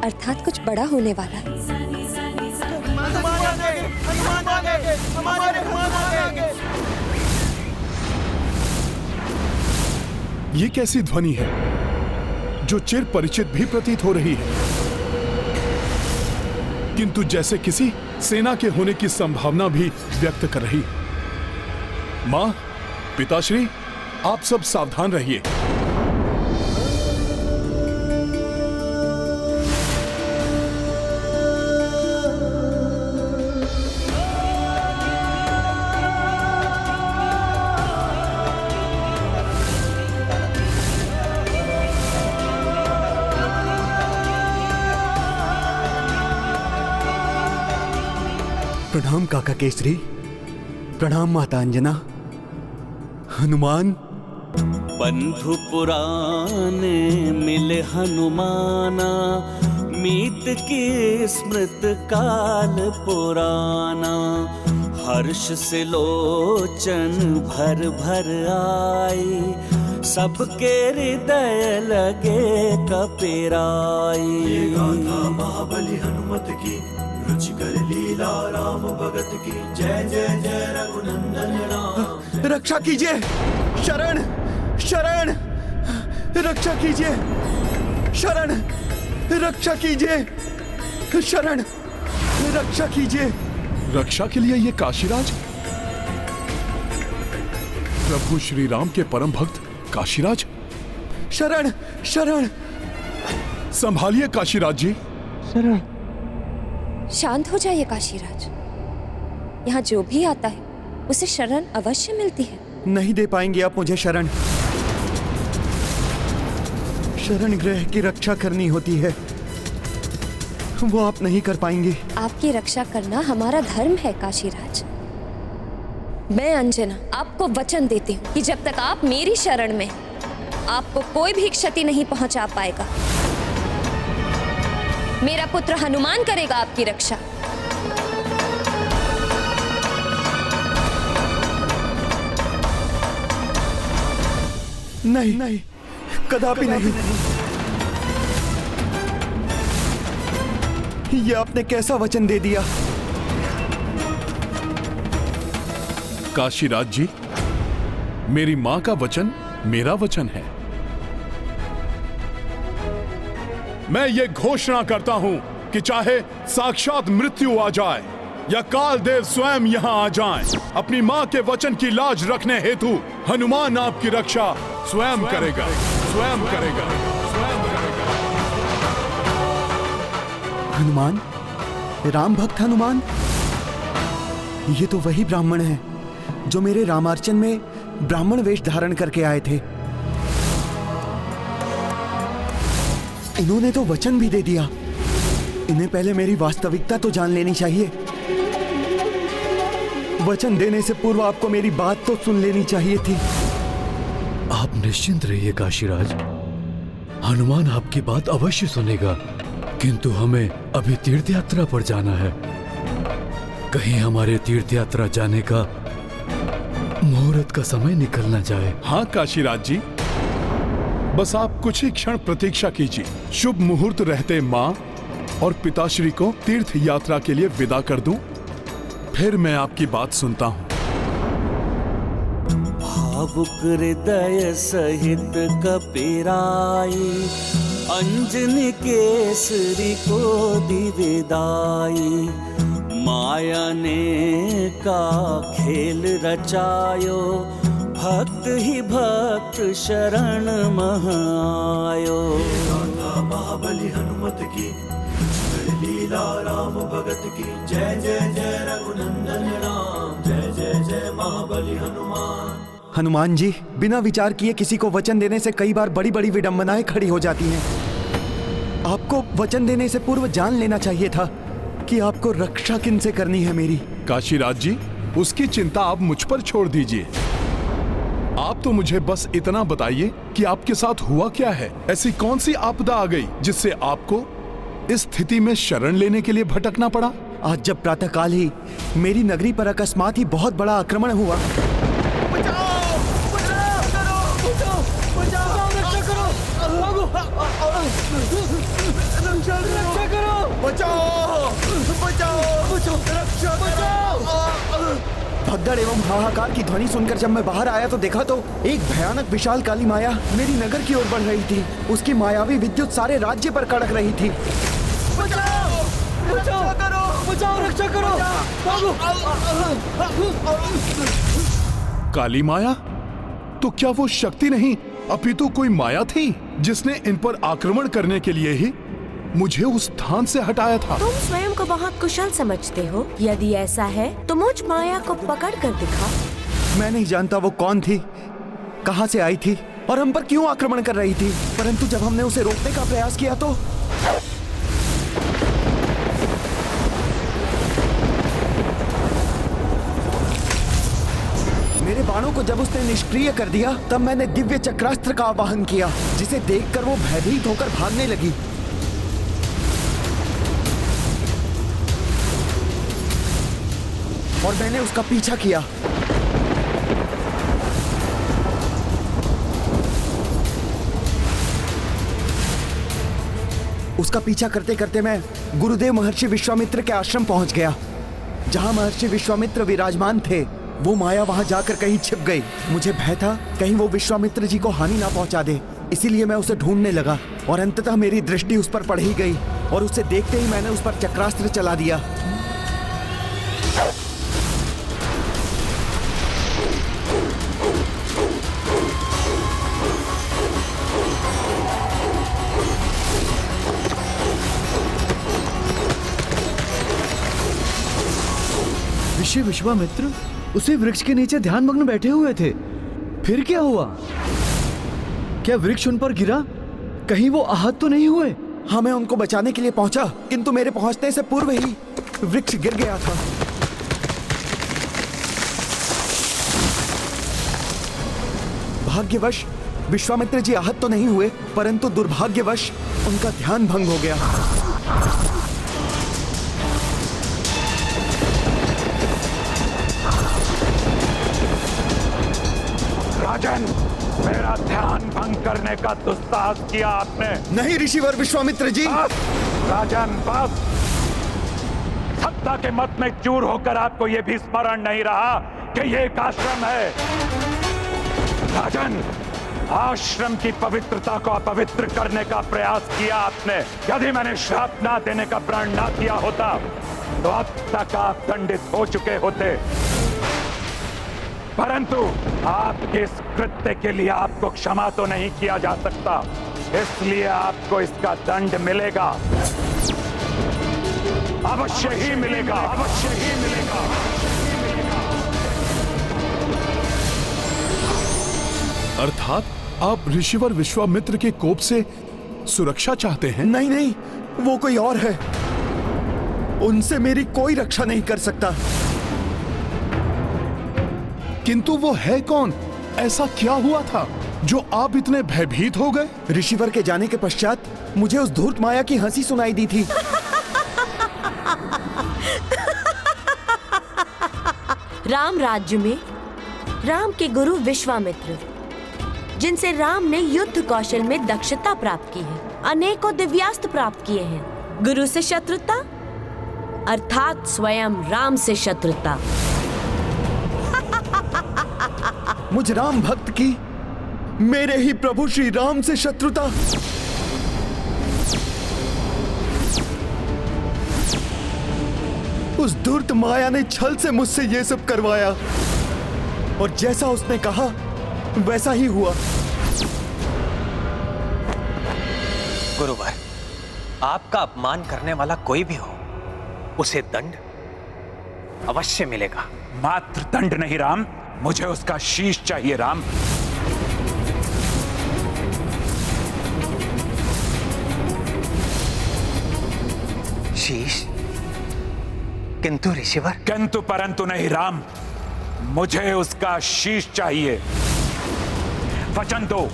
अर्थात कुछ बड़ा होने वाला है। ये कैसी ध्वनि है जो चिर परिचित भी प्रतीत हो रही है, किंतु जैसे किसी सेना के होने की संभावना भी व्यक्त कर रही है। मां, पिताश्री, आप सब सावधान रहिए। प्रणाम काका केसरी। प्रणाम माता अंजना। हनुमान, बंधु पुराने मिले हनुमाना, मीत की स्मृत काल पुराना। हर्ष से लोचन भर भर आई, सबके हृदय लगे कपिराई। ये गाथा महाबली हनुमत की, रुचिकर लीला राम भगत की। जय जय जय रघुनंदन राम। रक्षा कीजिए, शरण शरण, रक्षा कीजिए, शरण रक्षा कीजिए, शरण रक्षा कीजिए। रक्षा के लिए ये काशीराज, प्रभु श्री राम के परम भक्त काशीराज। शरण शरण। संभालिए काशीराज जी। शांत हो जाइए काशीराज। यहाँ जो भी आता है उसे शरण अवश्य मिलती है। नहीं दे पाएंगे आप मुझे शरण। शरण गृह की रक्षा करनी होती है, वो आप नहीं कर पाएंगे। आपकी रक्षा करना हमारा धर्म है काशीराज। मैं अंजना आपको वचन देती हूँ कि जब तक आप मेरी शरण में, आपको कोई भी क्षति नहीं पहुंचा पाएगा। मेरा पुत्र हनुमान करेगा आपकी रक्षा। नहीं नहीं, कदापि नहीं। ये आपने कैसा वचन दे दिया? काशीराज जी, मेरी मां का वचन मेरा वचन है। मैं ये घोषणा करता हूं कि चाहे साक्षात मृत्यु आ जाए या कालदेव स्वयं यहां आ जाएं, अपनी मां के वचन की लाज रखने हेतु हनुमान आपकी रक्षा स्वयं करेगा, स्वयं करेगा, स्वयं करेगा। हनुमान? राम भक्त हनुमान? ये तो वही ब्राह्मण है जो मेरे रामार्चन में ब्राह्मण वेश धारण करके आए थे। इन्होंने तो वचन भी दे दिया। इन्हें पहले मेरी वास्तविकता तो जान लेनी चाहिए। वचन देने से पूर्व आपको मेरी बात तो सुन लेनी चाहिए थी। आप निश्चिंत रहिए काशीराज, हनुमान आपकी बात अवश्य सुनेगा, किंतु हमें अभी तीर्थ यात्रा पर जाना है। कहीं हमारे तीर्थ यात्रा जाने का मुहूर्त का समय निकल ना जाए। हाँ काशीराज जी, बस आप कुछ ही क्षण प्रतीक्षा कीजिए। शुभ मुहूर्त रहते माँ और पिताश्री को तीर्थ यात्रा के लिए विदा कर दूं, फिर मैं आपकी बात सुनता हूँ। भावुक हृदय सहित कपिराई, अंजनी केसरी को दिविदाई। माया ने का खेल रचायो, भक्त ही भक्त शरण मह आयो। महाबली हनुमत की लीला राम भगत की, जय जय जय रघुनंदन राम, जय जय जय महाबली हनुमान। हनुमान जी, बिना विचार किए किसी को वचन देने से कई बार बड़ी बड़ी विडंबनाएं खड़ी हो जाती हैं। आपको वचन देने से पूर्व जान लेना चाहिए था कि आपको रक्षा किन से करनी है मेरी। काशीराज जी, उसकी चिंता आप मुझ पर छोड़ दीजिए। आप तो मुझे बस इतना बताइए कि आपके साथ हुआ क्या है। ऐसी कौन सी आपदा आ गई जिससे आपको इस स्थिति में शरण लेने के लिए भटकना पड़ा? आज जब प्रातःकाल ही मेरी नगरी पर अकस्मात ही बहुत बड़ा आक्रमण हुआ। भगदड़ एवं हाहाकार की ध्वनि सुनकर जब मैं बाहर आया तो देखा तो एक भयानक विशाल काली माया मेरी नगर की ओर बढ़ रही थी। उसकी मायावी विद्युत सारे राज्य पर कड़क रही थी। बचाओ! बचाओ करो! बचाओ, रक्षा करो! काली माया? तो क्या वो शक्ति नहीं अपितु कोई माया थी जिसने इन पर आक्रमण करने के लिए ही मुझे उस स्थान से हटाया था? तुम स्वयं को बहुत कुशल समझते हो। यदि ऐसा है तो मुझ माया को पकड़ कर दिखा। मैं नहीं जानता वो कौन थी, कहां से आई थी और हम पर क्यों आक्रमण कर रही थी, परंतु जब हमने उसे रोकने का प्रयास किया तो मेरे बाणों को जब उसने निष्क्रिय कर दिया तब मैंने दिव्य चक्रास्त्र का आवाहन किया, जिसे देखकर वो भयभीत होकर भागने लगी। और मैंने उसका पीछा किया। उसका पीछा करते करते मैं गुरुदेव महर्षि विश्वामित्र के आश्रम पहुंच गया। जहां महर्षि विश्वामित्र विराजमान थे, वो माया वहां जाकर कहीं छिप गई। मुझे भय था कहीं वो विश्वामित्र जी को हानि ना पहुंचा दे, इसीलिए मैं उसे ढूंढने लगा और अंततः मेरी दृष्टि उस पर पड़ ही गई और उसे देखते ही मैंने उस पर चक्रास्त्र चला दिया। ऋषि विश्वामित्र उसी वृक्ष के नीचे ध्यानमग्न बैठे हुए थे। फिर क्या हुआ? क्या वृक्ष उन पर गिरा? कहीं वो आहत तो नहीं हुए? हाँ, मैं उनको बचाने के लिए पहुंचा, किंतु मेरे पहुंचने से पूर्व ही वृक्ष गिर गया था। भाग्यवश विश्वामित्र जी आहत तो नहीं हुए, परंतु दुर्भाग्यवश उनका ध्यान भंग हो गया। राजन, मेरा ध्यान भंग करने का दुस्साहस किया आपने। नहीं ऋषिवर विश्वामित्र जी। राजन बस। सत्ता के मत में चूर होकर आपको यह भी स्मरण नहीं रहा कि यह एक आश्रम है। राजन, आश्रम की पवित्रता को अपवित्र करने का प्रयास किया आपने। यदि मैंने श्राप ना देने का प्रण ना किया होता तो अब तक आप दंडित हो चुके होते, परंतु आपके इस कृत्य के लिए आपको क्षमा तो नहीं किया जा सकता, इसलिए आपको इसका दंड मिलेगा, अवश्य ही मिलेगा, अवश्य ही मिलेगा। अर्थात आप ऋषिवर विश्वामित्र के कोप से सुरक्षा चाहते हैं? नहीं नहीं, वो कोई और है। उनसे मेरी कोई रक्षा नहीं कर सकता। किंतु वो है कौन? ऐसा क्या हुआ था जो आप इतने भयभीत हो गए? ऋषिवर के जाने के पश्चात मुझे उस धूर्त माया की हंसी सुनाई दी थी। राम राज्य में राम के गुरु विश्वामित्र, जिनसे राम ने युद्ध कौशल में दक्षता प्राप्त की है, अनेकों दिव्यास्त्र प्राप्त किए हैं। गुरु से शत्रुता अर्थात स्वयं राम से शत्रुता। मुझ राम भक्त की मेरे ही प्रभु श्री राम से शत्रुता। उस धूर्त माया ने छल से मुझसे ये सब करवाया, और जैसा उसने कहा वैसा ही हुआ। गुरुवर, आपका अपमान करने वाला कोई भी हो, उसे दंड अवश्य मिलेगा। मात्र दंड नहीं राम, मुझे उसका शीश चाहिए राम। शीश? किंतु ऋषिवर? किंतु परंतु नहीं राम, मुझे उसका शीश चाहिए। वचन दो।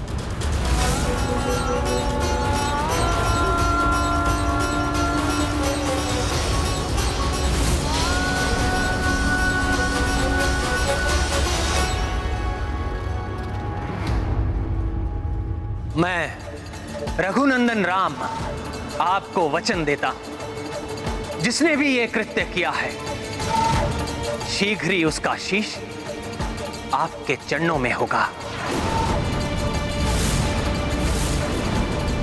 मैं रघुनंदन राम आपको वचन देता हूं, जिसने भी ये कृत्य किया है शीघ्र ही उसका शीश आपके चरणों में होगा।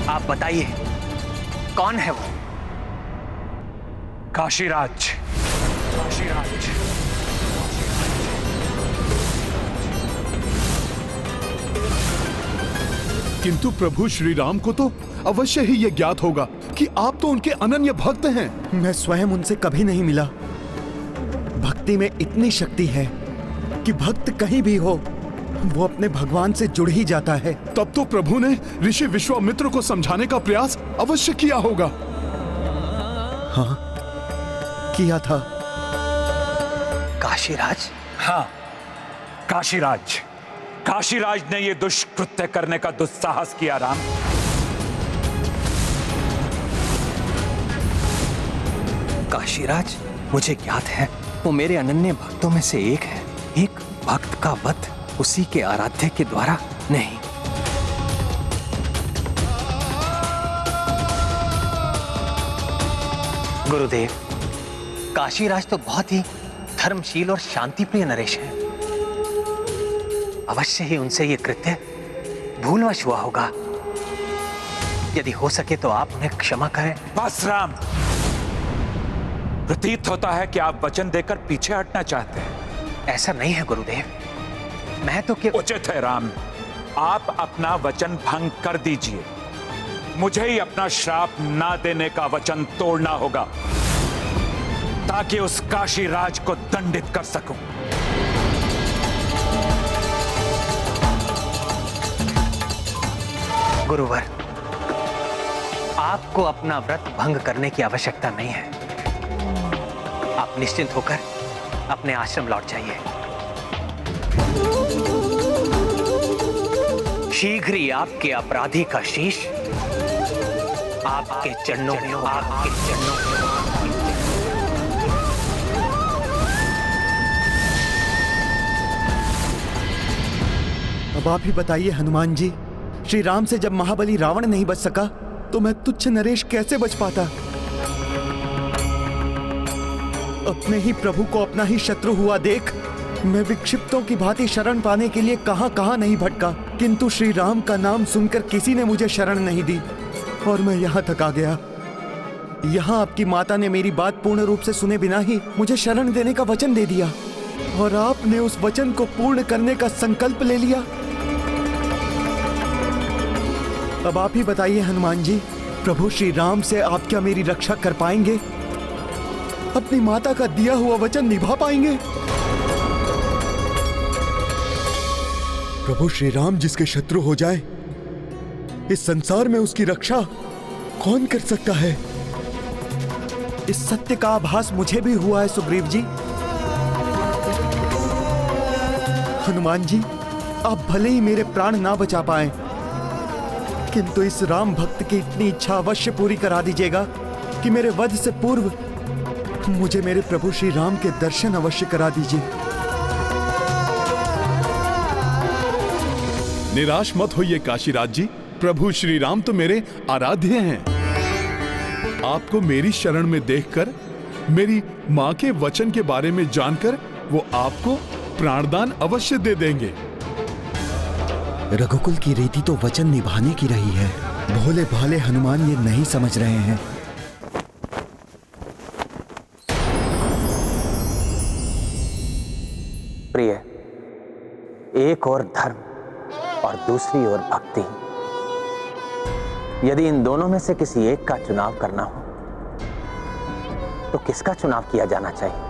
आप बताइए कौन है वो? काशीराज। काशीराज। किंतु प्रभु श्री राम को तो अवश्य ही यह ज्ञात होगा कि आप तो उनके अनन्य भक्त हैं। मैं स्वयं उनसे कभी नहीं मिला। भक्ति में इतनी शक्ति है कि भक्त कहीं भी हो वो अपने भगवान से जुड़ ही जाता है। तब तो प्रभु ने ऋषि विश्वामित्र को समझाने का प्रयास अवश्य किया होगा। हाँ, किया था। काशीराज? हाँ, काशीराज। काशीराज ने यह दुष्कृत्य करने का दुस्साहस किया राम। काशीराज, मुझे ज्ञात है वो मेरे अनन्य भक्तों में से एक है। एक भक्त का वध उसी के आराध्य के द्वारा नहीं। गुरुदेव, काशीराज तो बहुत ही धर्मशील और शांतिप्रिय नरेश है। अवश्य ही उनसे ये कृत्य भूलवश हुआ होगा। यदि हो सके तो आप उन्हें क्षमा करें। बस राम, प्रतीत होता है कि आप वचन देकर पीछे हटना चाहते हैं। ऐसा नहीं है गुरुदेव, मैं तो उचित है राम, आप अपना वचन भंग कर दीजिए। मुझे ही अपना श्राप ना देने का वचन तोड़ना होगा। ताकि उस काशी राज को दंडित कर सकूं। गुरुवर, आपको अपना व्रत भंग करने की आवश्यकता नहीं है। आप निश्चिंत होकर अपने आश्रम लौट जाइए। शीघ्र ही आपके अपराधी का शीश आपके चरणों में अब आप ही बताइए हनुमान जी, श्री राम से जब महाबली रावण नहीं बच सका तो मैं तुच्छ नरेश कैसे बच पाता? अपने ही प्रभु को अपना ही शत्रु हुआ देख मैं विक्षिप्तों की भांति शरण पाने के लिए कहां कहां नहीं भटका, किंतु श्री राम का नाम सुनकर किसी ने मुझे शरण नहीं दी और मैं यहां तक आ गया। यहां आपकी माता ने मेरी बात पूर्ण रूप से सुने बिना ही मुझे शरण देने का वचन दे दिया और आपने उस वचन को पूर्ण करने का संकल्प ले लिया। अब आप ही बताइए हनुमान जी, प्रभु श्री राम से आप क्या मेरी रक्षा कर पाएंगे? अपनी माता का दिया हुआ वचन निभा पाएंगे? प्रभु श्री राम जिसके शत्रु हो जाए, इस संसार में उसकी रक्षा कौन कर सकता है? इस सत्य का आभास मुझे भी हुआ है सुग्रीव जी। हनुमान जी, आप भले ही मेरे प्राण ना बचा पाए, किंतु इस राम भक्त की इतनी इच्छा अवश्य पूरी करा दीजिएगा कि मेरे वध से पूर्व मुझे मेरे प्रभु श्री राम के दर्शन अवश्य करा दीजिए। निराश मत होइए काशीराज जी, प्रभु श्री राम तो मेरे आराध्य हैं। आपको मेरी शरण में देखकर, मेरी मां के वचन के बारे में जानकर वो आपको प्राणदान अवश्य दे देंगे। रघुकुल की रीति तो वचन निभाने की रही है, भोले भाले हनुमान ये नहीं समझ रहे हैं। प्रिय, एक और धर्म और दूसरी ओर भक्ति, यदि इन दोनों में से किसी एक का चुनाव करना हो तो किसका चुनाव किया जाना चाहिए?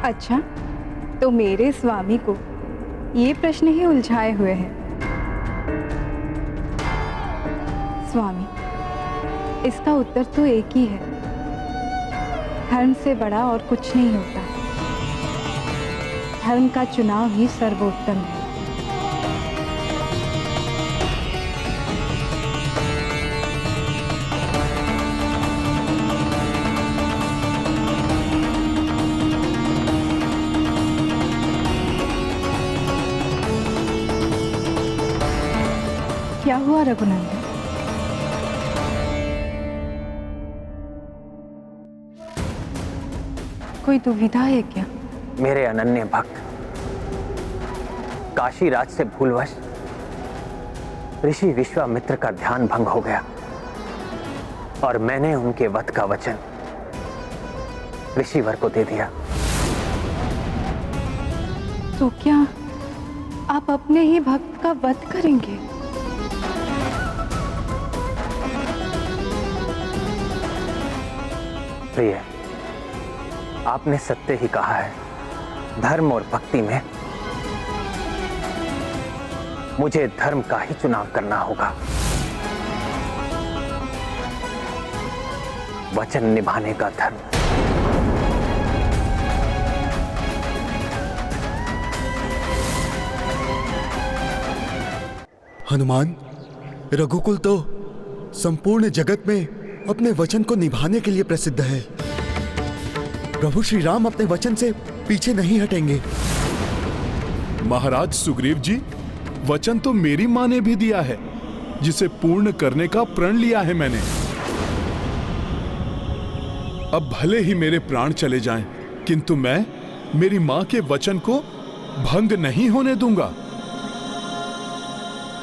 अच्छा, तो मेरे स्वामी को ये प्रश्न ही उलझाए हुए है। स्वामी, इसका उत्तर तो एक ही है, धर्म से बड़ा और कुछ नहीं होता। धर्म का चुनाव ही सर्वोत्तम है। क्या हुआ रघुनंदन? कोई दुविधा है क्या? मेरे अनन्य भक्त काशी राज से भूलवश ऋषि विश्वामित्र का ध्यान भंग हो गया और मैंने उनके वध का वचन ऋषिवर को दे दिया। तो क्या आप अपने ही भक्त का वध करेंगे? प्रिय, आपने सत्य ही कहा है। धर्म और भक्ति में मुझे धर्म का ही चुनाव करना होगा। वचन निभाने का धर्म। हनुमान, रघुकुल तो संपूर्ण जगत में अपने वचन को निभाने के लिए प्रसिद्ध है। प्रभु श्री राम अपने वचन से पीछे नहीं हटेंगे। महाराज सुग्रीव जी, वचन तो मेरी मां ने भी दिया है, जिसे पूर्ण करने का प्रण लिया है मैंने। अब भले ही मेरे प्राण चले जाएं, किंतु मैं मेरी मां के वचन को भंग नहीं होने दूंगा।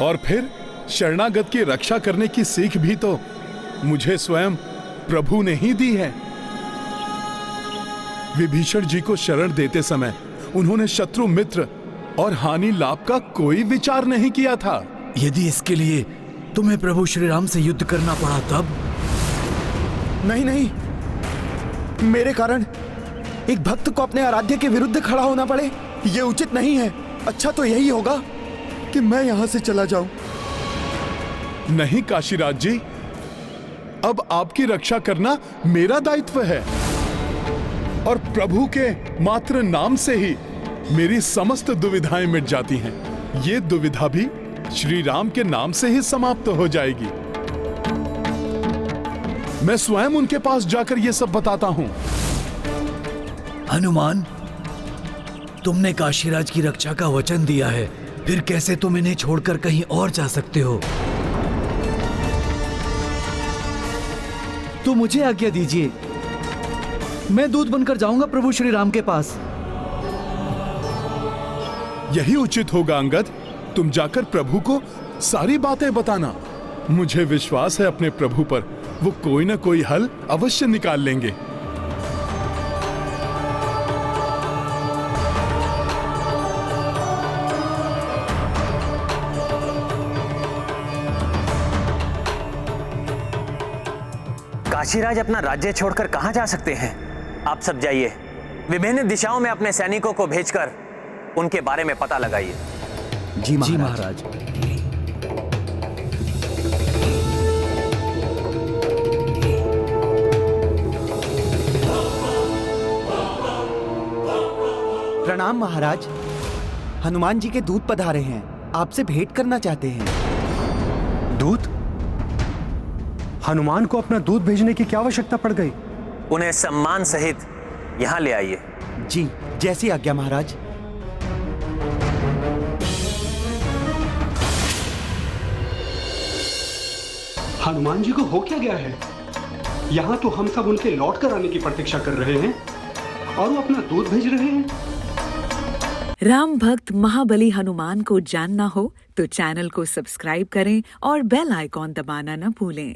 और फिर शरणागत की रक्षा करने की सीख भी तो मुझे स्वयं प्रभु ने ही दी है। विभीषण जी को शरण देते समय उन्होंने शत्रु मित्र और हानि लाभ का कोई विचार नहीं किया था। यदि इसके लिए तुम्हें प्रभु श्री राम से युद्ध करना पड़ा तब? नहीं नहीं, मेरे कारण एक भक्त को अपने आराध्य के विरुद्ध खड़ा होना पड़े, ये उचित नहीं है। अच्छा तो यही होगा कि मैं यहां से चला जाऊं। नहीं काशीराज जी, अब आपकी रक्षा करना मेरा दायित्व है और प्रभु के मात्र नाम से ही मेरी समस्त दुविधाएं मिट जाती हैं। ये दुविधा भी श्री राम के नाम से ही समाप्त हो जाएगी। मैं स्वयं उनके पास जाकर ये सब बताता हूं। हनुमान, तुमने काशीराज की रक्षा का वचन दिया है, फिर कैसे तुम इन्हें छोड़कर कहीं और जा सकते हो? तो मुझे आज्ञा दीजिए, मैं दूत बनकर जाऊंगा प्रभु श्री राम के पास। यही उचित होगा अंगद। तुम जाकर प्रभु को सारी बातें बताना। मुझे विश्वास है अपने प्रभु पर, वो कोई ना कोई हल अवश्य निकाल लेंगे। काशीराज अपना राज्य छोड़कर कहां जा सकते हैं? आप सब जाइए, विभिन्न दिशाओं में अपने सैनिकों को भेजकर उनके बारे में पता लगाइए। जी महाराज। प्रणाम महाराज। हनुमान जी के दूत पधारे हैं, आपसे भेंट करना चाहते हैं। दूत? हनुमान को अपना दूत भेजने की क्या आवश्यकता पड़ गई? उन्हें सम्मान सहित यहां ले आइए। जी, जैसी आज्ञा महाराज। हनुमान जी को हो क्या गया है? यहाँ तो हम सब उनके लौट कर आने की प्रतीक्षा कर रहे हैं और वो अपना दूत भेज रहे हैं। राम भक्त महाबली हनुमान को जानना हो तो चैनल को सब्सक्राइब करें और बेल आइकॉन दबाना न भूलें।